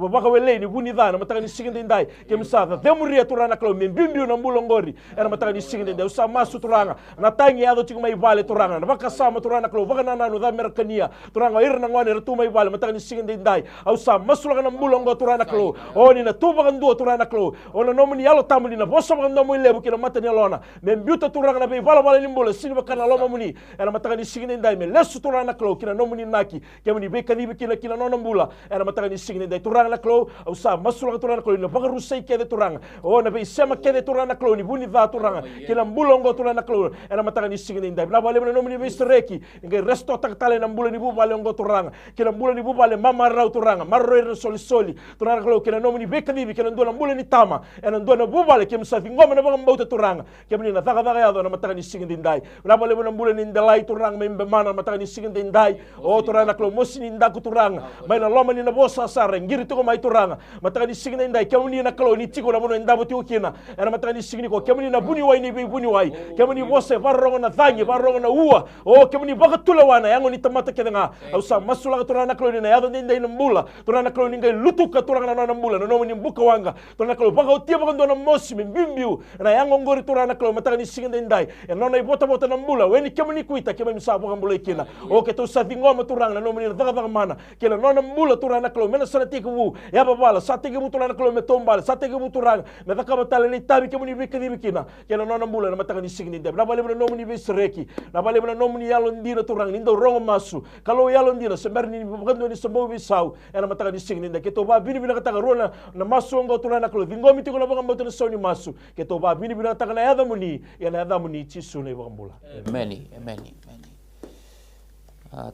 baka wele ni bunida na mata ni singa ndai ke msa demuria turanga klo me bimbi na bulongori era mataka ni singa de usa masu turanga na tangi ado tiku mai vale turanga na baka sama turanga klo baka nanu da merkania turanga irna ngwane retu mai vale mataka ni singa de ndai usa masu na bulongo turanga klo oni na tuba kandu turanga klo ona nomuni yalo tamuli na bosa baka ndomo lebu kina mata ni lona membiuta turanga na be vala limbolo sini baka na loma muni era mataka ni singa de ndai me lesu turanga klo kina nomuni naki kemuni be kadibi kina nona mbula era mataka ni singa de ndai turanga klo usa masu na turanga klo na baka rusai kede turanga ona be sema kede turanga turana klo ni buni va turanga kila mbulongo turana klo ena mataka ni singin indai na bale no mini bestreki ngai resto tak tale na mbula ni bu bale ngo turanga kila mbula ni bu bale mama rau turanga marro soli turana klo kila no mini bekadi kila ndo na mbula ni tama ena ndo na bu bale kem sa ngoma na bang mbauta turanga kem ni na taka ya do na mataka ni singin indai na bale no mbula ni ndalai turanga membe mana mataka ni singin indai o turana klo mosini ndaku turanga mai na loma ni na bosa sare ngiri to mai turanga mataka ni singin indai kem ni na klo ni tiko na bono ndabo ti ukina ena mataka ni singin ko kem ni na buni wai ni buni wai kem ni bose barrongo na thangi barrongo na ua o kem ni bakatula wana yango ni tamata kedenga au sa masula turana klo ni na yado ndai na mbula turana klo ni ngai lutuka turanga na mbula no ni mbuka wanga turana klo baka utia baka ndo na mosi mbimbiu na yango ngori turana klo mataka ni singin indai ena no ibota bota na mbula weni kem ni kuita kem mi sa baka mbula ikina o ke to sa ngoma turanga no ni daga mana kela no na mbula turana klo mena sana tiku ya babala sa tiku turana klo me tombal sa tiku turanga me daka batale ni tabi kem ni bikina kela no na mbula na mataka ni singin indai na bale no ni besreki na bale no ni yalo ndira turanga nindo rongo masu kalau yalo ndira sember ni bugando ni sembo bisau ena mataka ni singin indai ke to ba bini bina kataka rona na masu ngo turana klo vingomi tiko na baka mboto na soni masu ke to ba bini bina kataka na yada muni ya na yada muni chisu na baka mbula many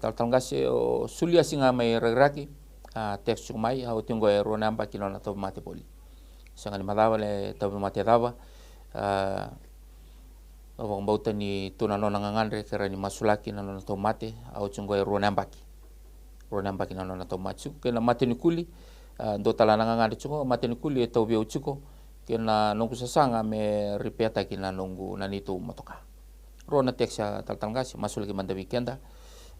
taltangase o sulia singa mai raki teks mai au tingo e rona amba kilo na to mate poli sanga ni madawa le to mate dava o mbauta ni tuna nona ngangandre kera ni masulaki na nona to mate au tingo e rona amba na nona to matsu ke na mate ni kuli ndo tala na ngangandre tingo mate ni kuli e to bio chiko ke na nongu sasanga me ripeta ki na nongu na nitu motoka rona teksa taltangase masulaki manda weekenda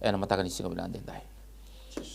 ena mataka ni singa binande ndai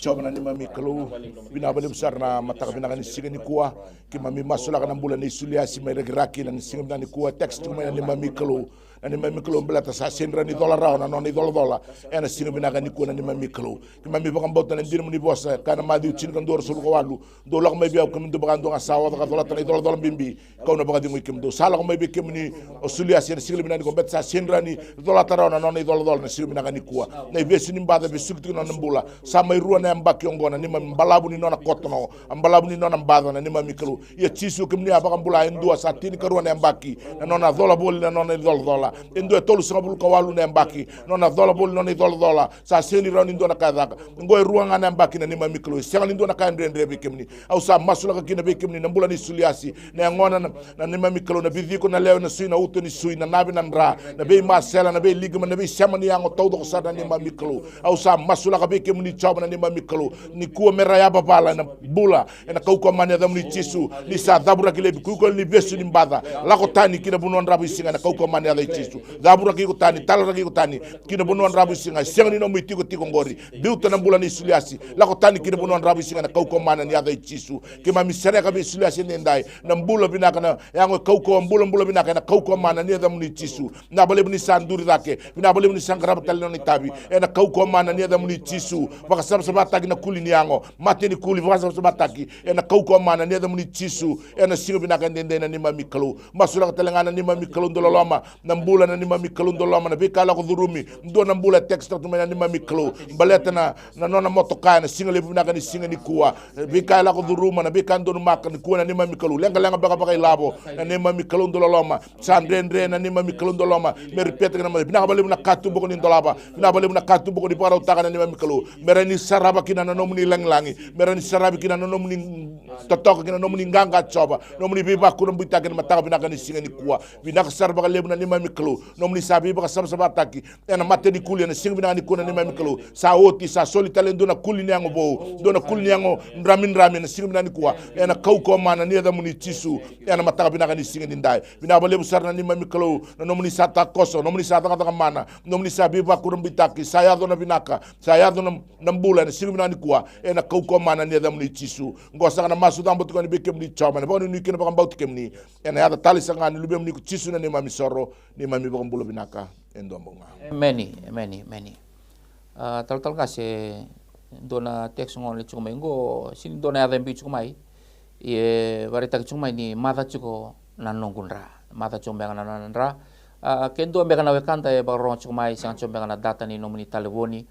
coba na ni mami kalau bina bale besar na mataka bina kan singa ni kuah ki mami masula kan bulan ni suliasi mai raki na singa bina ni kuah teks tu mai ni mami kalau na ni mami kalau belata sa sendra ni dolar raw na non ni dolar ena singa bina kan ni kuah na ni mami kalau ki mami bakam bot na dir ni bosa kana madi ucin kan dor sul ko walu do lak mai biaw kam do bakan do asawa ka dolar tan dolar bimbi ko na bakadi ngi kim do sala ko mai bi kim ni suliasi singa bina ni ko bet sa sendra ni dolar raw na non ni dolar na singa bina kan ni kuah na besi ni mbada be sukti na mbula sama ruwa na mbaki ngona ni mbalabu ni nona kotono mbalabu ni nona mbada na ni mamikelu ya chisu kimni abaka mbula endua satini karuwa na mbaki na nona dola boli na nona dola endo tolu singabul kawalu na mbaki nona dola boli nona dola sa seni roni ndo na kadaka ngoy ruwa ngana mbaki na ni mamikelu sengali ndo na kandre ndre kimni au sa masula ka kina be kimni na mbula ni suliasi na ngona na ni mamikelu na bidhiko na leo na sui na uto ni sui na nabi na ndra na be masela na be ligma na be semani yango todo ko sada ni mamikelu au sa masula ka be kimni chaba na ni mamikelu ni kuwa meraya babala na bula na kauko mane da muni chisu ni sa dabura kile kuko ni besu ni mbada lako tani kina bunon rabu singa na kauko mane da chisu dabura kiko tani talara kiko tani kina bunon rabu singa senga ni no mitiko tiko ngori biuta na bula ni suliasi lako tani kina bunon rabu singa na kauko mane ni da chisu kima misere ka be suliasi ni ndai na mbula binaka na yango kauko mbula binaka na kauko mane ni da muni chisu na bale ni sanduri dake na bale ni sangraba talino ni tabi na kauko mane ni da muni chisu baka sabataki na kuli ni yango mate ni kuli vasa sabataki ena kauko mana ni da muni chisu ena singo binaka ndende na ni mami kalu masula telengana ni mami kalu ndololoma na mbula na ni mami kalu ndololoma na bikala ko dhurumi ndo na mbula text tu na ni mami kalu baleta na nona motoka na singo le binaka ni singo ni kuwa bikala ko dhuruma na bikando no maka ni kuwa na ni mami kalu lenga baka ilabo na ni mami kalu ndololoma sandrendre na ni mami kalu ndololoma me ripete na binaka bale na katu boko ni ndolaba binaka bale na katu boko ni para utaka na ni mami kalu merani saraba kina na nomuni langlangi merani sarabi kina na nomuni totok kina nomuni nganga choba nomuni biba kuno buta kina mataka binaka ni singa ni kuwa binaka saraba ka lebu na ni mami kalu nomuni sabi baka sabsaba taki ena mate ni kuli na singa binaka ni kuna ni mami kalu sa oti sa soli talendo na kuli ni yango bo do na kuli ni yango ramin na singa binaka ni kuwa ena kauko mana ni da muni chisu ena mataka binaka ni singa ni ndai binaka ba lebu sarna ni mami kalu na nomuni sata koso nomuni sata kata mana nomuni sabi baka kuno bitaki saya do na binaka saya do na mbula na singa binaka ni kuwa ena kauko mana ni da muni chisu ngosa na masu dambo to ni bekem ni chama na bonu ni kina baka mbauti kemni ena ya tali sanga ni lubem ni chisu na ni mami soro ni mami baka mbula binaka endo mbonga many tal kasi dona text ngon le chumai ngo sin dona ya dembi chumai ye varita chumai ni mata chuko nanongunra mata chumba na nanra kendo mbeka na wekanta e baron chumai sang chumba na data ni nomini taleboni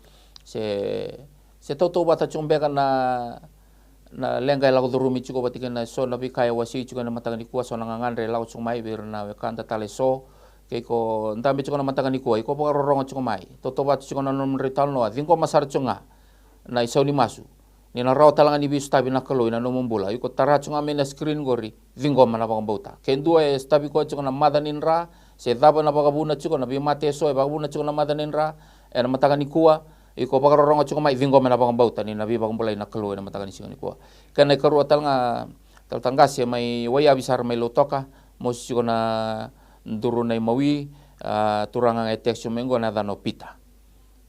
se toto bata chumba na na lengai lago durumi chiko batikan na so na bikaya wasi chiko na matanga ni kuwa so na ngangandre lago chung mai bir na wekanta tale so ke ko ndambe chiko na matanga ni kuwa iko pa rorongo chiko mai totoba chiko na nomre tal no adinko masar chunga na isau ni masu ni na raw talangan ni bisu tabi na kaloy na numumbula iko tara chunga me na screen gori vingo mana bang bauta kendua stabi ko chiko na madanin ra se daba na bagabuna chiko na bimate so bagabuna chiko na madanin ra na matanga ni kuwa iko pagarorongo chiko mai vingo mena bang bauta ni nabi bang bulai na kaloy na matanga ni singa ni kuwa kana karu talanga taltangas mai waya bisar mai lotoka mos chiko na nduru na mawi turanga etek mengo na dano pita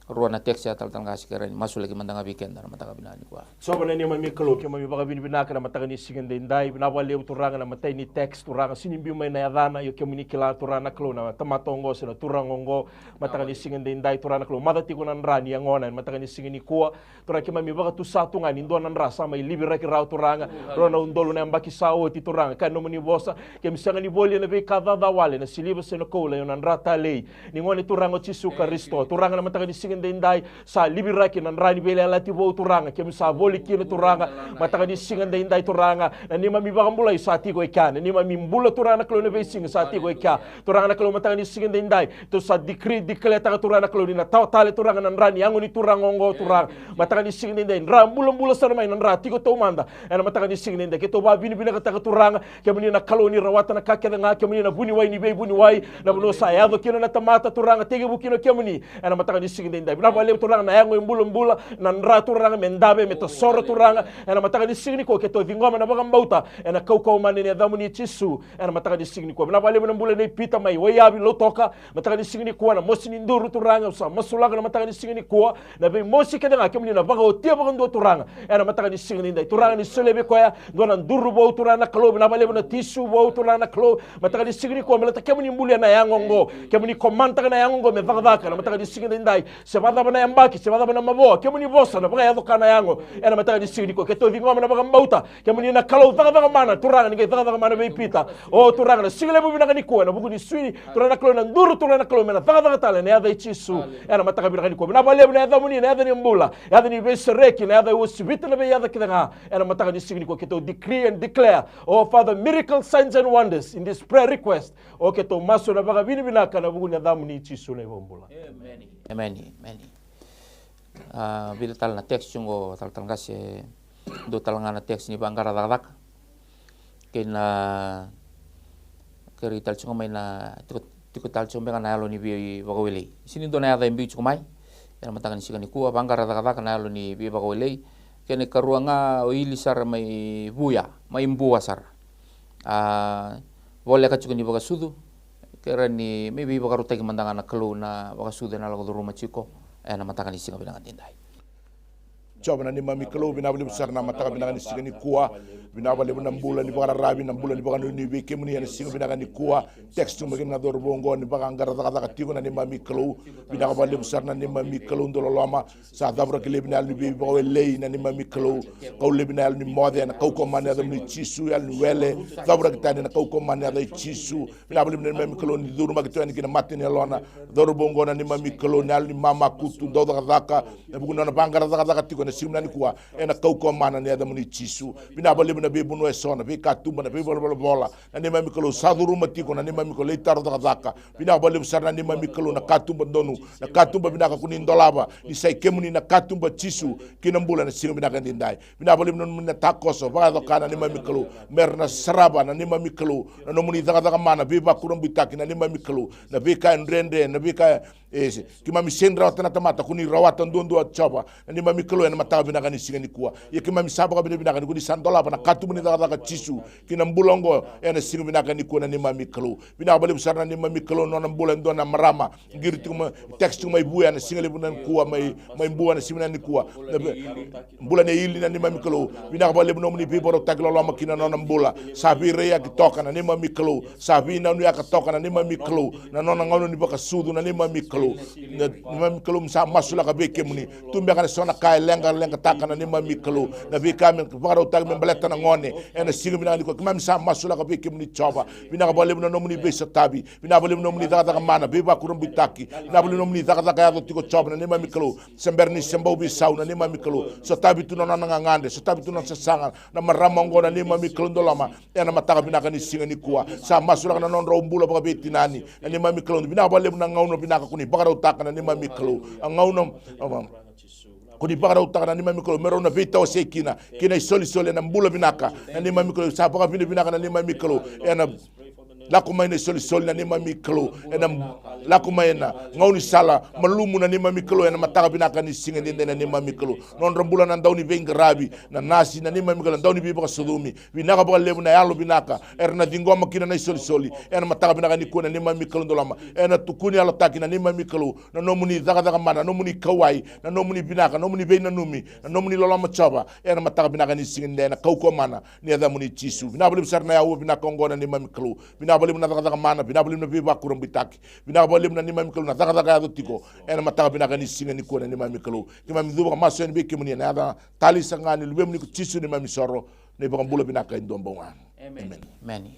ruana teksi atal tangasi keren masuk lagi mandanga weekend na mataga binani kwa so bana ni mami kalo ke mami baga binaka na mataga ni singen dai na wale turanga na matai ni text turanga sinimbi mai na yadana yo ke muni kila turana kalo na tamatongo sina turangongo mataga ni singen dai turana kalo mada tigo nan rani yang ona mataga ni singen ni kwa turanga ke mami baga tu satu ngani ndo nan rasa mai libira ki raw turanga rona undolo na mbaki sao ti turanga kan no muni bosa ke misanga ni boli na be kada da wale na siliba sena kola yo nan rata lei ni ngone turango chisu karisto turanga na mataga ni singen dai sa libiraki nan rani bele alati bo turanga kem sa voli kino turanga mataka di singan dai turanga na ni mami bagambula sa ti ko ikan ni mami mbula turanga klo ne be sing sa ti ko ikan turanga klo mataka di singan dai to sa declare ta turanga klo ni na tale turanga nan rani yango ni turanga ngo turanga mataka di singan dai ram mbula sa mai nan rati ko to manda ena mataka di singan dai ke to ba bini ka ta turanga kem ni na klo ni rawata na kakela nga kem ni na buni wai ni be buni wai na buno sa ya do kino na tamata turanga tege bukino kem ni ena mataka di singan dai na wale turanga na yango mbula na nra turanga mendabe meta soro turanga ena mataka di signi ko ke to vingoma na bagambauta ena kau mane ne damu ni chisu ena mataka di signi ko na wale mbula ne pita mai wayabi lotoka mataka di signi ko na mosini nduru turanga sa masulaga na mataka di signi ko na be mosi ke nga kemni na baga otia bagando turanga ena mataka di signi ndai turanga ni selebe ko ya dona nduru bo turanga klo na wale na tisu bo turanga klo mataka di signi ko melata kemni mbula na yango ngo kemni komanta na yango ngo me vagavaka na mataka di signi ndai se bada na yambaki se bada na maboa kemuni bosa na baga yado kana yango ena mataka di signi ko ke to vingoma na bagambauta kemuni na kalo vaga mana turanga ni vaga mana be pita o turanga na sigle bu binaka ni ko na bugu ni swini turanga klo na nduru turanga klo mena vaga tale na yada chisu ena mataka binaka ni ko na bale na yada muni na yada ni mbula yada ni be sereki na yada usibita na be yada kidanga ena mataka di signi ko ke to decree and declare oh Father miracle signs and wonders in this prayer request o ke to maso na baga binaka na bugu ni yada muni chisu na mbula amen bila tal na text yung tal kasi do tal nga na text ni bangara dadak kina keri tal chung may na tikot tal chung nga nalo ni bi bagawili sini do na yada imbi chung may yan matangan siya ni kuwa bangara dadak nalo ni bi bagawili kene karuang nga o ilisar may buya may imbuwa sar wala ka chung ni bagasudu kera ni may bi bagarutay mandangan na kalo na bagasudu na lago do rumah chiko na mataka ni singa bilangan tindai. Coba nani mami kalo binabali besar na mataka binangan ni singa ni kuwa binabali benambula ni bakar rabi nambula ni bakar ni beke muni ni singa binangan ni kuwa teks tu makin nador bongo ni bakar anggar kata tigo nani mami kalo binabali besar nani mami kalo ndolo lama sa dabra kile binal ni bebe bawe lei nani mami kalo kau le binal ni mode na kau komane ada ni chisu al ni wele dabra kita ni na kau komane ada chisu binabali nani mami kalo ni duru makito ni kina mati ni lona dor bongo nani mami kalo ni mama kutu do daka na buku na banggar daka tigo na simna ni kuwa ena kau komane ni ada ni chisu binabali na be bunu esona be katumba na be bola na ni mami kalo saduru matiko na ni mami kalo itar daka binabali besar na ni mami kalo na katumba donu na katumba binaka kunin dolaba ni sai kemuni na katumba chisu kinambula na singa binaka ndindai binabali na takoso baga kana ni mami kalo merna saraba na ni mami kalo na nomuni daka mana be bakurum bitaki na ni mami kalo na be ka ndrende na be ka kimami sendra tana tamata kuni rawata ndondo achaba na ni mami kalo na mata binaka ni singa ni kuwa ye kimami sabaka binaka ni kuni sandolaba na katumuni daka chisu kinambulongo ena singa binaka ni kuwa na ni mami kalo binabali besar na ni mami kalo no na mbula ndo na marama ngirti kuma text mai buya na singa lebu na kuwa mai mbuwa na simina ni kuwa mbula ne ili na ni mami kalo binabali no muni biboro taglo lo makina no na mbula sabi reya kitoka na ni mami kalo sabi na nu ya katoka na ni mami kalo na no na ngono ni baka sudu na ni mami kalo na mami kalo msa masula ka beke muni tumbe kana sona kai lenga taka na ni mami kalo na bika men baro tag men baleta na ngone ena singa bina ko kama misa masula ka beke muni choba bina ka bole no muni be satabi bina bole no muni daga mana be ba kurum bitaki bina bole no muni daga ya do tiko choba na nema mikelo semberni sembo bi sauna nema mikelo satabi tu nona ngande satabi tu nona sesanga na maramongo na nema mikelo ndolama ena mataka bina ka ni singa ni kuwa sa masula na non rombula ba beti nani na nema mikelo bina bole na ngauno bina ka kuni bakara utaka na nema mikelo ngauno kuni bakara utaka na nema mikelo mero na vita osekina kina soli na mbula binaka na nema mikelo sa baka binaka na nema mikelo ena lakumaina soli na nema mikelo ena lakumaina ngauni sala malumu na nema mikelo ena mataka binaka ni singa ndende na nema mikelo non rambula na ndauni venga rabi na nasi na nema mikelo ndauni biba sudumi binaka baka lebu na yalo binaka erna dingoma kina na soli ena mataka binaka ni kuna nema mikelo ndolama ena tukuni ala taki na nema mikelo na nomuni daga mana nomuni kawai na nomuni binaka nomuni beina numi na nomuni lolama chaba ena mataka binaka ni singa ndende na kauko mana ni adamuni chisu binabali besar na yawo binaka ngona nema mikelo binabalim na daga mana binabalim na biba kurum bitaki binabalim na nema mikelo na daga ya tiko ena mataka binaka ni singa ni kuna nema mikelo kima mduba maso en beke muni na ada tali sangani lubem ni chisu ni mamisoro ne baka bula binaka indomba wan amen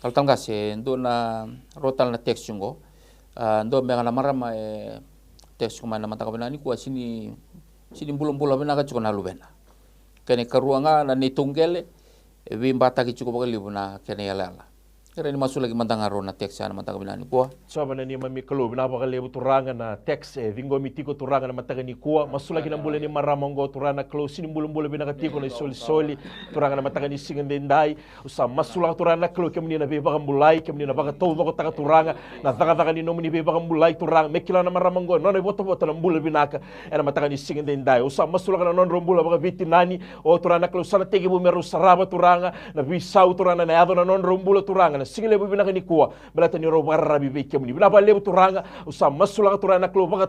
kaltang kasi ndo na rotal na text yung ndo mga na marama text ko man na mataka binani ko sini bulong-bulong binaka chuko na lubena kene karuanga na nitunggele bata ki cukup kali buna kene yala kere ni masuk lagi mandangaro na teks ana mataka binani ko so bana ni mami kalo bina ba kali turanga na teks vingo mitiko turanga na mataka ni ko masuk lagi na bule ni maramongo turana kalo sini bulong-bulong bina katiko na soli turanga na mataka ni singen dendai usa masuk lagi turana kalo kemni na be ba mbulai kemni na ba to ko taka turanga na daga ni nomini be ba mbulai turanga mekila na maramongo no boto na bule binaka ena mataka ni singen dendai usa masuk lagi na non rombula ba vitinani o turana kalo sana tege bu meru saraba turanga na bisau turana na ado na non rombula turanga na singa lebu binaka ni kuwa belata ni roba rabi be kemni bina ba lebu turanga usa masula turana klo baka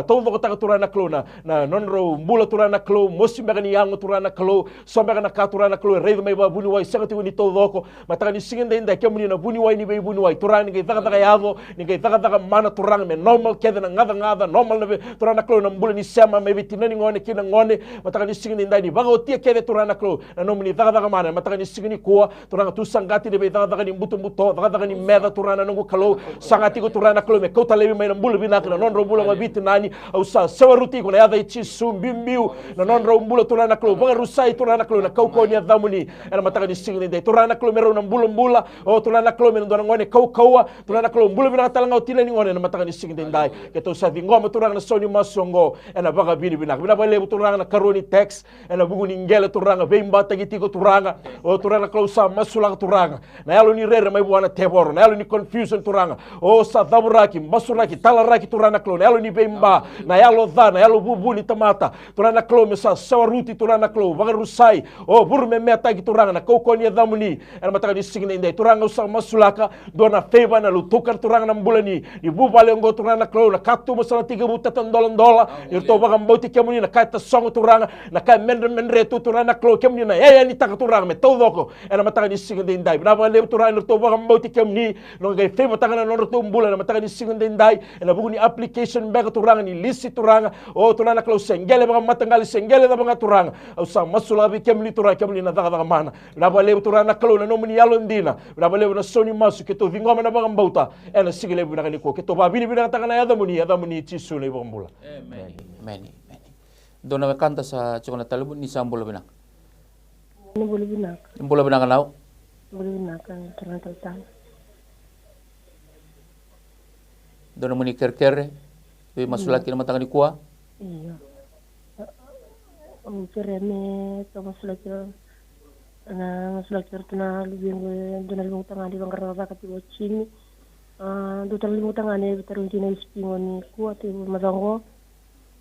to taka turana klo na non rombula turana klo mosi mega ni yang turana klo so mega na ka turana klo reid mai ba buni wai sagati ni to doko mataka ni singa ndenda kemni na buni wai ni be buni wai turana ni daga yavo ni daga mana turanga me normal keda na ngada normal na turana klo na mbula ni sema me bitinani ngone kina ngone mataka ni singa ndenda ni baga otia keda turana klo na nomini daga mana mataka ni singa ni kuwa turanga tu sangati de be daga ni buto daga ni meda turana nungu kalo sangati ko turana kalo me kota lebi mai na mbula binaka na non rombula mabiti nani au sa sewaruti ko na yada ichi sumbimbiu na non rombula turana kalo baga rusai turana kalo na kauko ni adamuni ena mataka ni singa ndenda turana kalo mero na mbula o turana kalo me ndona ngone kaukawa turana kalo mbula binaka talanga utile ni ngone na mataka ni singa ndenda keto sa ngoma turanga na soni masongo ena baga bini binaka bina ba lebu turanga na karoni text ena bugu ni ngele turanga be mbata gitiko turanga o turana kalo sa masula turanga na yalo ni rere mai buana tebor na yalo ni confusion turanga o sa daburaki masuraki talaraki turana klo na yalo ni bemba na yalo na yalo bubuni tamata turana klo mesa sawaruti turana klo bagarusai o burme meta ki turanga na kokoni damuni ena mataka ni signe ndai turanga usa masulaka dona feva na lutukar turanga na mbulani ni bubale ngo turana klo na katu masala 3 buta dola irto baga mboti kemuni na kaita songo turanga na kai menre tu turana klo kemuni na yaya ni taka turanga me tawdoko ena mataka ni signe ndai na ba le turanga to baga mboti kemni no ngai feva taka na no to mbula na mataka ni signe ndai ena bugu ni application baga turanga ni lisi turanga o turana klo sengele baga matangali sengele da baga turanga usa masula bi kemli turanga kemli na daga mana na ba le turana klo na no muni yalo ndina na ba le na soni masu keto vingoma na baga mbauta ena sigile bi na ni ko keto ba bini bi na taka na yada muni chisu na ibang mbula amen dona we kanta sa chukona talibun ni sambula binak Ni boleh binak. Bola binak nau Boleh binak kan terang. dona muni ker we masulaki na matanga ni kuwa Iya. Kereme to masulaki na masulaki tuna libing dona libing tanga di bangkara kati wachini. Do terlimu tangane bitarun tina ispingoni kuat mazango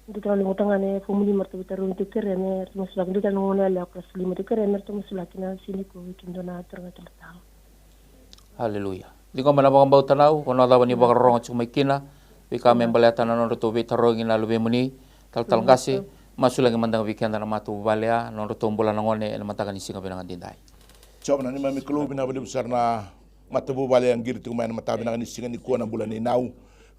do terlimu tangane fumuli martu bitarun tu kereme masulaki do tanongone ala kelas 5 tu kereme to masulaki na sini ko kindona terga tertang. haleluya Liko mana bang bau tanau kono da bani bang rong cuma kina wika membelata na nondo to bitarongi na lube muni tal ngasi masulagi mandang weekend na matu balea nondo to bola ngone na mataga ni singa benang dindai coba na ni mami klubi na bali besar na matabu balea ngir tu main matabi na ni singa ni kuana bulan ni nau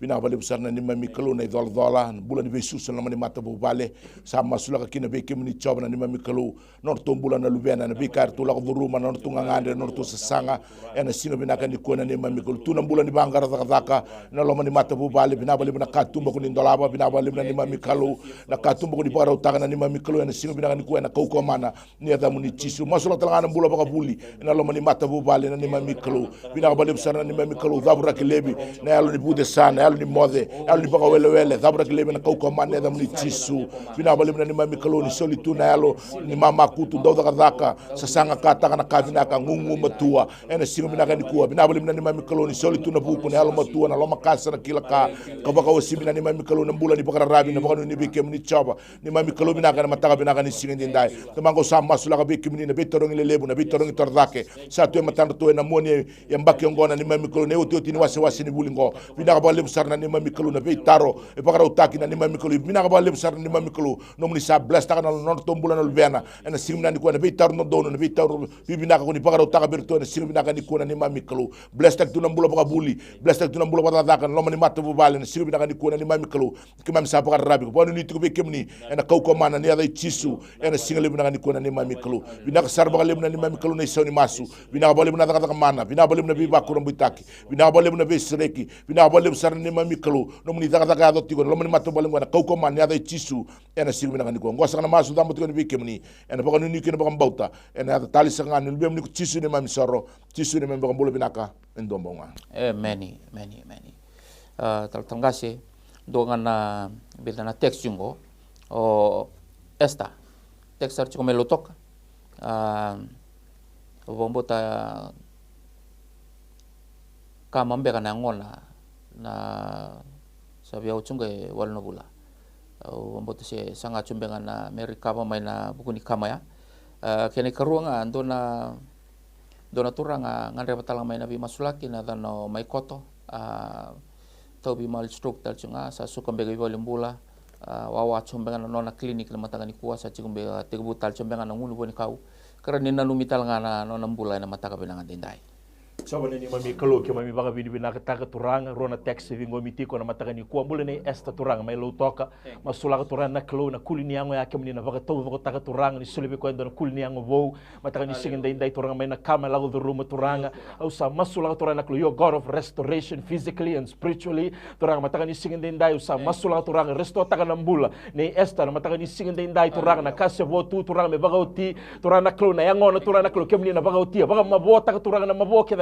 binabali besar na ni mami kalu na idol-dola bulan be susul na mani mata bubale sa masula ka kina be kimni chob na ni mami kalu nor bulan na lubena na be kar tula duruma nor tunga ngande nor tu sesanga ena singa binaka ni kona ni mami kalu tuna bulan ni bangara zakaka na lo mani mata bubale binabali na katumba ko ni ndolaba binabali na ni mami kalu na katumba ko ni para utaka na ni mami kalu ena singa binaka ni kuena kau mana ni ada muni chisu masula talanga bula baka buli na lo mani mata bubale na ni mami kalu binabali besar na ni mami kalu zabura kilebi na yalo ni bude sana yalo ni mode yalo ni baka wele zabura kilebi na kau mana ada muni chisu binabali na ni mami kalu ni solitu na yalo ni mama kutu dauda kadaka sasanga kata kana kavina ka ngungu matua ena singa binaka ni kuwa binabali na ni mami kalu ni solitu na buku na yalo matua na lo makasa na kila ka baka wasibi na ni mami kalu na mbula ni baka rabi na baka ni beke muni chaba ni mami kalu binaka na mataka binaka ni singa ndai temango sama sula ka beke muni na betorong lelebu na betorong tordake sa tu matando tu na moni ya mbaki ngona ni mami kalu ne uti ni wasi ni bulingo binaka ba lebu sarna ni mami kalu na betaro e baka utaki na ni mami kalu binaka ba lebu sarna ni mami kalu no muni sa bless taka na non tombula na lubena ena singa ni kuwa na betaro no dono na betaro binaka ko ni baka utaka berto na singa binaka ni kuwa ni mami kalu bless tak tu na mbula baka buli bless tak tu na mbula baka daka no mani mata bubale na singa binaka ni kuwa ni mami kalu kimam sa baka rabi ko bonu ni tu beke muni ena kau ko mana ni ada chisu ena singa lebu na ni kuwa ni mami kalu binaka sar baka lebu na ni mami kalu na isoni masu binaka ba lebu na daka mana binaka ba lebu na biba ko mbitaki binaka ba lebu na besreki binaka ba lebu sar ni mami kalu no muni daka daka do tigo no mani mata bale ngona kau ko mana ni ada chisu ena singa binaka ni kuwa ngosa na masu damu tigo ni beke muni ena baka ni kina baka mbauta ena ada tali sanga ni lubem ni chisu ni mami soro chisu ni mami baka mbula binaka endombonga many terima kasih dengan bila na teks jungo o esta teks ar chiko melotok bombo ta kamambe kana ngona na sabia uchunga walno bula bombo ta se sanga chumbenga na Amerika ba mai na bukuni kamaya kene karuanga dona turanga ngare batalang mai nabi masulaki na dano mai koto tau bi mal stroke tal chunga sa sukambe ga bula wawa chumbenga na nona klinik na matangani kuwa sa chikumbe tegubu tal chumbenga na ngunu boni kau karena na lumital ngana nona mbula na mataka binanga dindai Saban ni mami kalu ke mami baga bini bina kata turanga rona taxi vingo mitiko na mataka ni kuwa mule ni esta turanga mai lo toka masula ka turanga na kalu na kuli ni yango yake mni na baga tau baga taka turanga ni sulebe ko endo na kuli ni yango vou mataka ni singin dai turanga mai na kama lago the room turanga au sa masula ka turanga na kalu your God of restoration physically and spiritually turanga mataka ni singin dai usa masula ka turanga restore taka na mbula ni esta na mataka ni singin dai turanga na kase vo tu turanga me baga uti turanga na kalu na yango na turanga na kalu ke mni na baga uti baga mabota ka turanga na maboke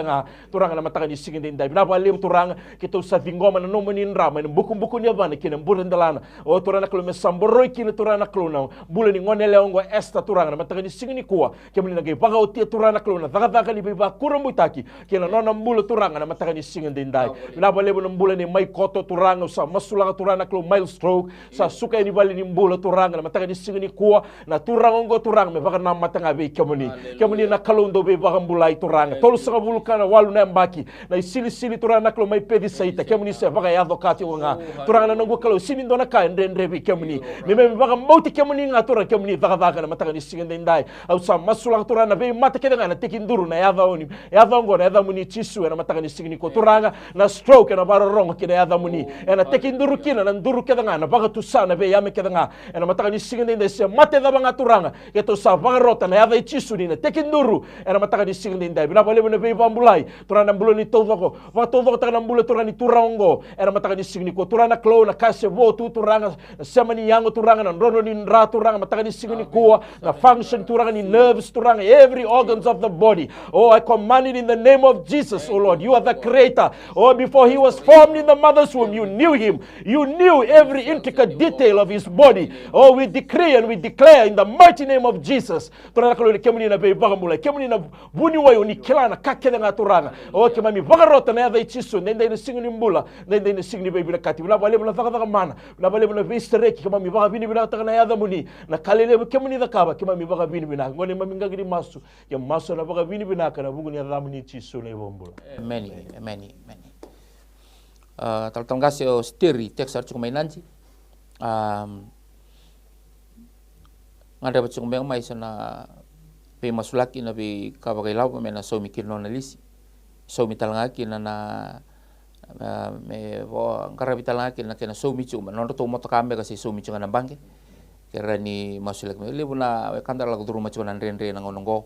turanga na mataka ni singin dai bina bali turanga kita usah vingoma na no manin rama na buku ni bana kina bulan dalana o turanga klo me samboroi kina turanga klo na bulan ni ngone leongo esta turanga na mataka ni singin ni kuwa kemni na ge baga uti turanga klo na daga ni ba kurambu taki kina nona mbula turanga na mataka ni singin dai bina bali na bulan ni mai koto turanga sa masula turanga klo milestroke sa suka ni bali ni mbula turanga na mataka ni singin ni kuwa na turanga ngo turanga me baga na matanga be kemni na kalondo be baga mbulai turanga tolu sanga bulu kana walu na mbaki na isili turanga naklo mai pedi saita kemuni se baga ya advocate nga turanga na nango kalo sini ndona ka ndendre bi kemuni me baga mauti kemuni nga turanga kemuni daga na mataka ni singende ndai au sa masula turanga be mata kedanga na tekinduru na ya ngo na ya muni chisu na mataka ni singini ko turanga na stroke na baro rongo kina ya muni na tekinduru kina na nduru kedanga na baga tusana be ya me kedanga na mataka ni singende ndai se mate da banga turanga keto sa baga rota na ya chisu ni na tekinduru na mataka ni singende ndai bina bale na be bambulai turana mbulo ni tovako wa tovako taka mbulo turani turango era mataka ni signi ko turana klo na kase vo tu turanga semani yango turanga na rono ni ra turanga mataka ni signi ko na function turanga ni nerves turanga every organs of the body. Oh, I command it in the name of Jesus. Oh Lord, you are the creator. Oh, before he was formed in the mother's womb, you knew him. You knew every intricate detail of his body. Oh, we decree and we declare in the mighty name of Jesus. Turana klo ni kemuni na be bagamula kemuni na buni wayo ni kilana kakene nga turanga. Oh, kemami bagarota na ya chisu nenda ni singni mbula nenda ni singni be bilakati bula bale bula faka mana bula bale bula vistreki kemami baga bini bina taka na ya muni na kalele kemuni da kaba kemami baga bini bina ngone mami ngagiri masu ya masu na baga bini bina kana bugu ni ya muni chisu na ibombula many taltangasi o stiri teksar cukup mainanji ngada bacung beng mai sana pe masulaki na be kabagai lau mena so mikir nonalisi so mitalanga kina na me vo karabita la kena so michu non to moto kambe kasi so michu ngana bange kera ni masulak me le buna kandar la guru machu nan ren ngonongo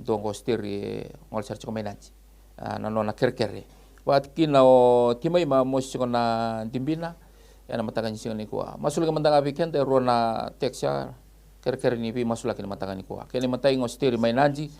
dongo stiri ngol sarchu komenanci nanona kerkere wat kina o timai ma mosi kona dimbina yana matakan singani kuwa masulak mandanga weekend rona teksya kerkere ni bi masulak ni matangani kuwa kene matai ngostiri mainanji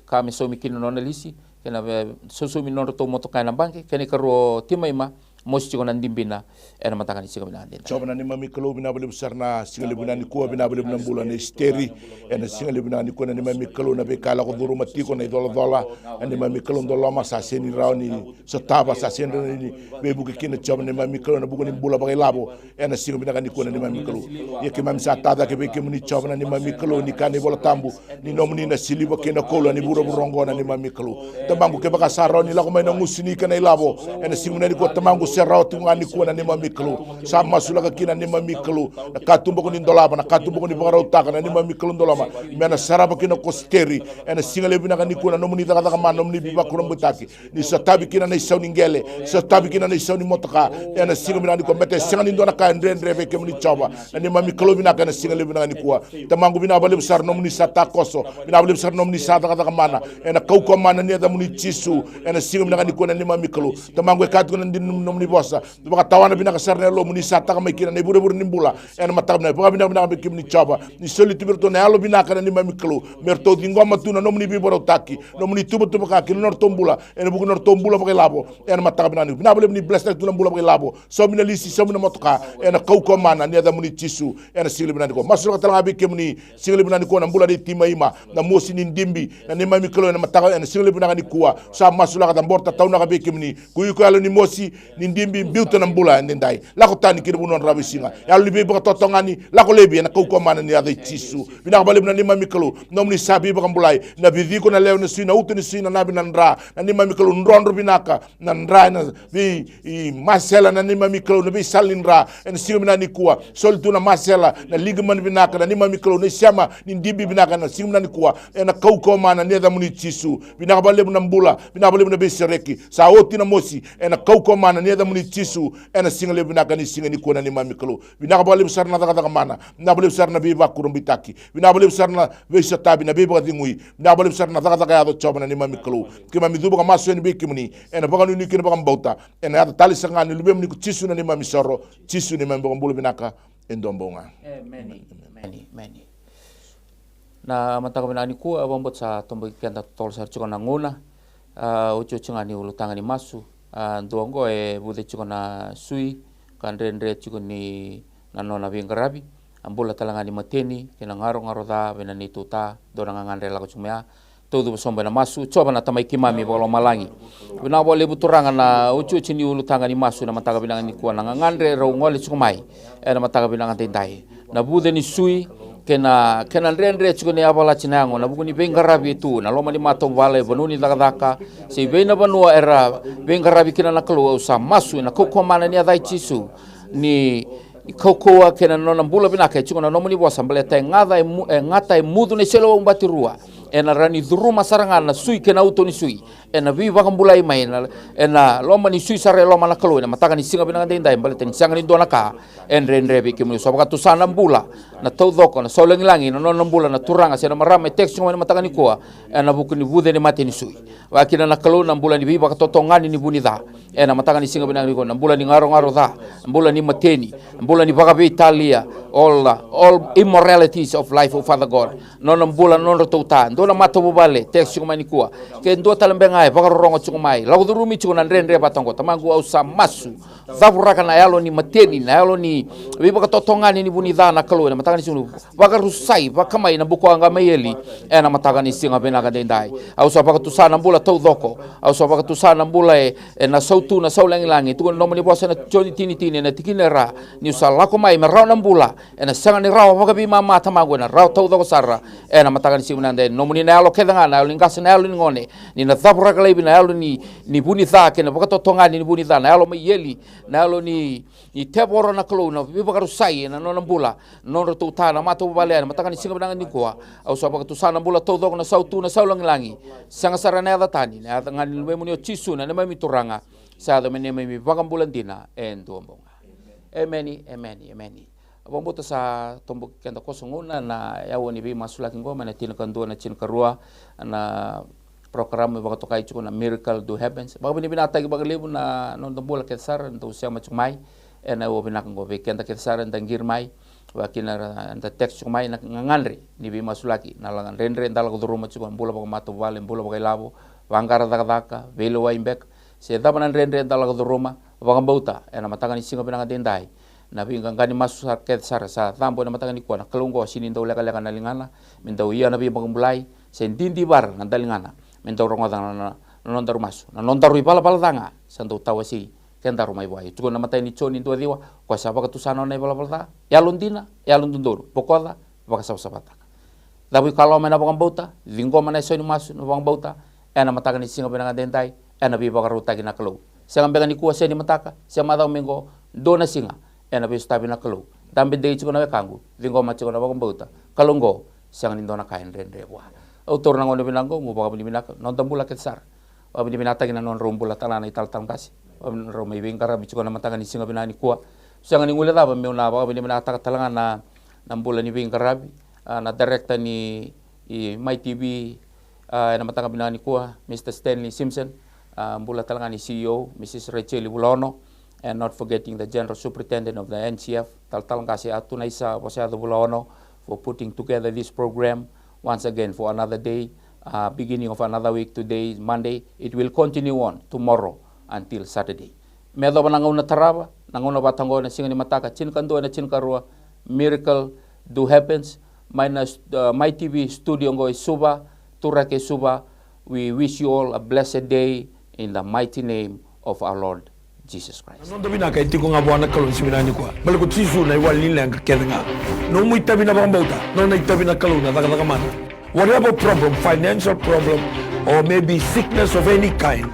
kami so mikino nona lisi kena susu minor to moto kana banki kene karo timai ma mosi kona dimbina yana matangani singani ande coba nani mami kalau bina beli besar na singali bina ni kuah bina beli enam bulan isteri ena singali bina ni kuah nani mami kalau na bekala ko duru mati ko na dola nani mami kalau dola ma sa seni rau ni setaba sa seni ni bebu ke kina coba nani mami kalau na buku ni bula bagai labo ena singali bina ni kuah nani mami kalau ya ke mami sa tada ke beke muni coba nani mami kalau ni kani bola tambu ni nomni na siliba ke na kola ni buru burongo nani mami kalau tamangu ke baka sarau ni laku maina ngusini kana labo ena singali ni kuah tamangu serau tungani kuah nani mami kalau sama sulaka kina ni mami kalau na katumbo ko ni dolaba na katumbo ko ni bagaro taka na ni mami kalau dolama mena saraba kina kosteri ena singale bina ni kuna nomuni daga man nomuni biba kurum butaki ni satabi kina na isau ningele satabi kina na isau ni motoka ena singale bina ni ko mete singani ndona ka ndre be kemni choba na ni mami kalau bina kana singale bina ni kuwa tamangu bina bale besar nomuni sata koso bina bale besar nomuni sata daga mana ena kau ko mana ni da muni chisu ena singale bina ni kuna ni mami kalau tamangu ka tu ni nomuni bosa baka tawana bina ka sarne lo muni sata ka kina ni buru nimbula ena matab na baka bina be kemni choba ni soli tibirto na alo bina kana ni mami kalau merto dingo matuna nomuni biboro taki nomuni tubu ka kina nor tombula ena buku nor tombula baka labo ena matab na ni bina bale ni blessed tu nambula baka labo so mina lisi so mina motoka ena kau ko mana ni da muni chisu ena singale bina ko masul ka tala be kemni singale bina ko nambula di timaima na mosi ni ndimbi na ni mami kalau ena mataka ena singale bina ni kuwa sa masul ka tamborta tauna ka be kemni kuyu ko alo ni mosi ni ndimbi biuta nambula ndai la ko tani kire bunon rabi singa ya libe baka totongani la ko lebi na ko mana ni ada chisu bina bale bina ni mami kalau nomni sabi baka mbulai na bivi ko na leo na suina utu ni suina na bina ndra na ni mami kalau ndrondo binaka na ndra na bi masela na ni mami kalau na bi salindra en singa bina ni kuwa sol tu na masela na ligman binaka na ni mami kalau ni siama ni ndibi binaka na singa bina ni kuwa na ko mana ni ada muni chisu bina bale bina mbula bina bale bina be sereki sa oti na mosi na ko mana ni ada muni chisu na singa le binaka ni singa ni kuwa na ni mami kalau bina bale besar na daga mana na bale besar na bi bakurum bitaki bina bale besar na be satabi na be bagdingui bina bale besar na daga ya do choba na ni mami kalau ki mami duba maso ni be kimni ena baga ni kin baga bauta ena ada tali sanga ni lubem ni chisu na ni mami soro chisu ni mami bulu binaka endombonga many na mataka bina ni ku abombot sa tombo kenda tol sar chukona nguna ucho chunga ni ulutanga ni masu ndongo bude chukona sui kandrendre chukoni nanona bingarabi ambula talanga ni mateni kena ngaro da bena ni tuta dona ngandre la kuchumea todo somba na masu coba na tamai kimami bolo malangi bina bole buturanga na ucu chini ulu tanga ni masu na mataga binanga ni kuana ngandre ro ngole chukumai na mataga binanga tendai na bude ni sui kena rendre chukuni abala chinango na bukuni bengarabi tu na loma ni mato vale bonuni daka si bena banua era bengarabi kina na kalu usa masu na kokomana ni adai chisu ni kokoa kena nona mbula binaka chukuna nomuni bosa mbele ta ngata mudu ne selo umbati rua ena rani dhuruma sarangana sui kena uto ni sui ena viva kambulai mai ena loma ni sui sare loma na kalu ena mataka ni singa binanga dendai mbele teni sanga ni dona ka enre be kimuni so baka tusana mbula na tawdoko na solengi langi na nona mbula na turanga sena marama tek singa mataka ni koa ena bukuni vude ni mate ni sui wakina na kalu na mbula ni viva katotongani ni bunida ena mataka ni singa binanga ni ko na mbula ni ngaro da mbula ni mateni mbula ni baka be Italia all immoralities of life of Father God nona mbula nona touta dona mato bubale tek singa mani koa ke ndo talembenga e baka rongo chungmai la udurumi chuna nrenre batongo tamangu au samasu zavuraka na yalo ni mateni na yalo ni biba katotongani ni bunida na kalu na mataka ni sunu baka rusai baka mai na buko anga mayeli na mataka ni singa benaka dendai au sa baka tusana mbula tawdoko au sa baka tusana mbula na sautu na saulangi tu no mani bosa na choni tini na tikinera ni usala ko mai merau na mbula na sanga ni rawa baka bi mama tamangu na rawa tawdoko sara na mataka ni singa nande no mani na yalo kedanga na yalo ngasa na yalo ni ngone ni na zavuraka lebi na yalo ni bunida ke na baka totongani ni bunida na yalo mayeli na yalo ni teboro na kalu na biba karusai na nona mbula nona tu tana mata balean matakan singa benangan ni kuah au sapa tu sana bula todo na sautu na saulang langi sanga sarana ada tani na ngan we munio cisu na mai mituranga sa da mene mai bagam bulan dina en tuombong emeni Pembuta sa tombok kenda kosonguna na yawo ni bi masula kingo mana tina kandua na chin karua na program baga tokai chuko na miracle do happens baga bini binata baga lebu na non tombola kesar nto sia macuk mai ena wo binak ngo be kenda kesar ndangir mai wa kina anta teks chuko mai na nganre ni bi masulaki na langan rendre ndala ko ruma chuko bola baga mato vale bola baga labo wangara daka velo wa imbek se dabanan rendre ndala ko ruma baga bauta ena matanga ni singa binanga dendai na bingang gani masu saket sa tambo na matanga ni kuana kalunggo sinin daw leka na lingana mindaw iya na bi bagumulay sendindi bar na dalingana mindaw rongo na nondaru masu na nondaru ipala tanga sandaw tawasi kenda rumay buhay tuko na matay ni choni ndo diwa kwa sapa katusano na ipala ta yalon dina yalon dundoro pokoda baka sabata dawi kalau mena bagam bauta linggo mana so ni masu no bagam bauta ena matanga ni singa benanga dentai ena bi bakaruta gina kalo siang benga ni kuasa ni mataka siang madaw mengo dona singa ena be stabi na kalu dambe dei chuko na kangu lingo ma chuko na bagong bauta kalunggo siang nindo na kain rendre wa autor na ngono binango mo baga binak non tambula ketsar wa binata gina non rumbula talana ital kasi wa romai bingkara bichuko na matanga ni singa binani kuwa siang ni ngule daba me na baga binata talanga na nambula ni bingkara na director ni My TV na matanga binani kuwa Mr. Stanley Simpson mbula talanga ni CEO Mrs. Rachel Bulono and not forgetting the General Superintendent of the NCF, Taltalang kasi Atuna Isa Posado Bulono, for putting together this program once again for another day, beginning of another week. Today is Monday. It will continue on tomorrow until Saturday. Medo ba nangaw na taraba, nangaw na batango na singa ni mataka, chinkando na chinkarua, miracle do happens, minus My TV studio ngo suba, turake suba. We wish you all a blessed day in the mighty name of our Lord Jesus Christ. Non tabi na kay tiko nga buwan kalon si binani ko. Bal ko tisu na iwalin lang nga. No mo itabi na bang bauta. No na itabi na kalon na daga man. Whatever problem, financial problem or maybe sickness of any kind,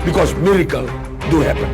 because miracle do happen.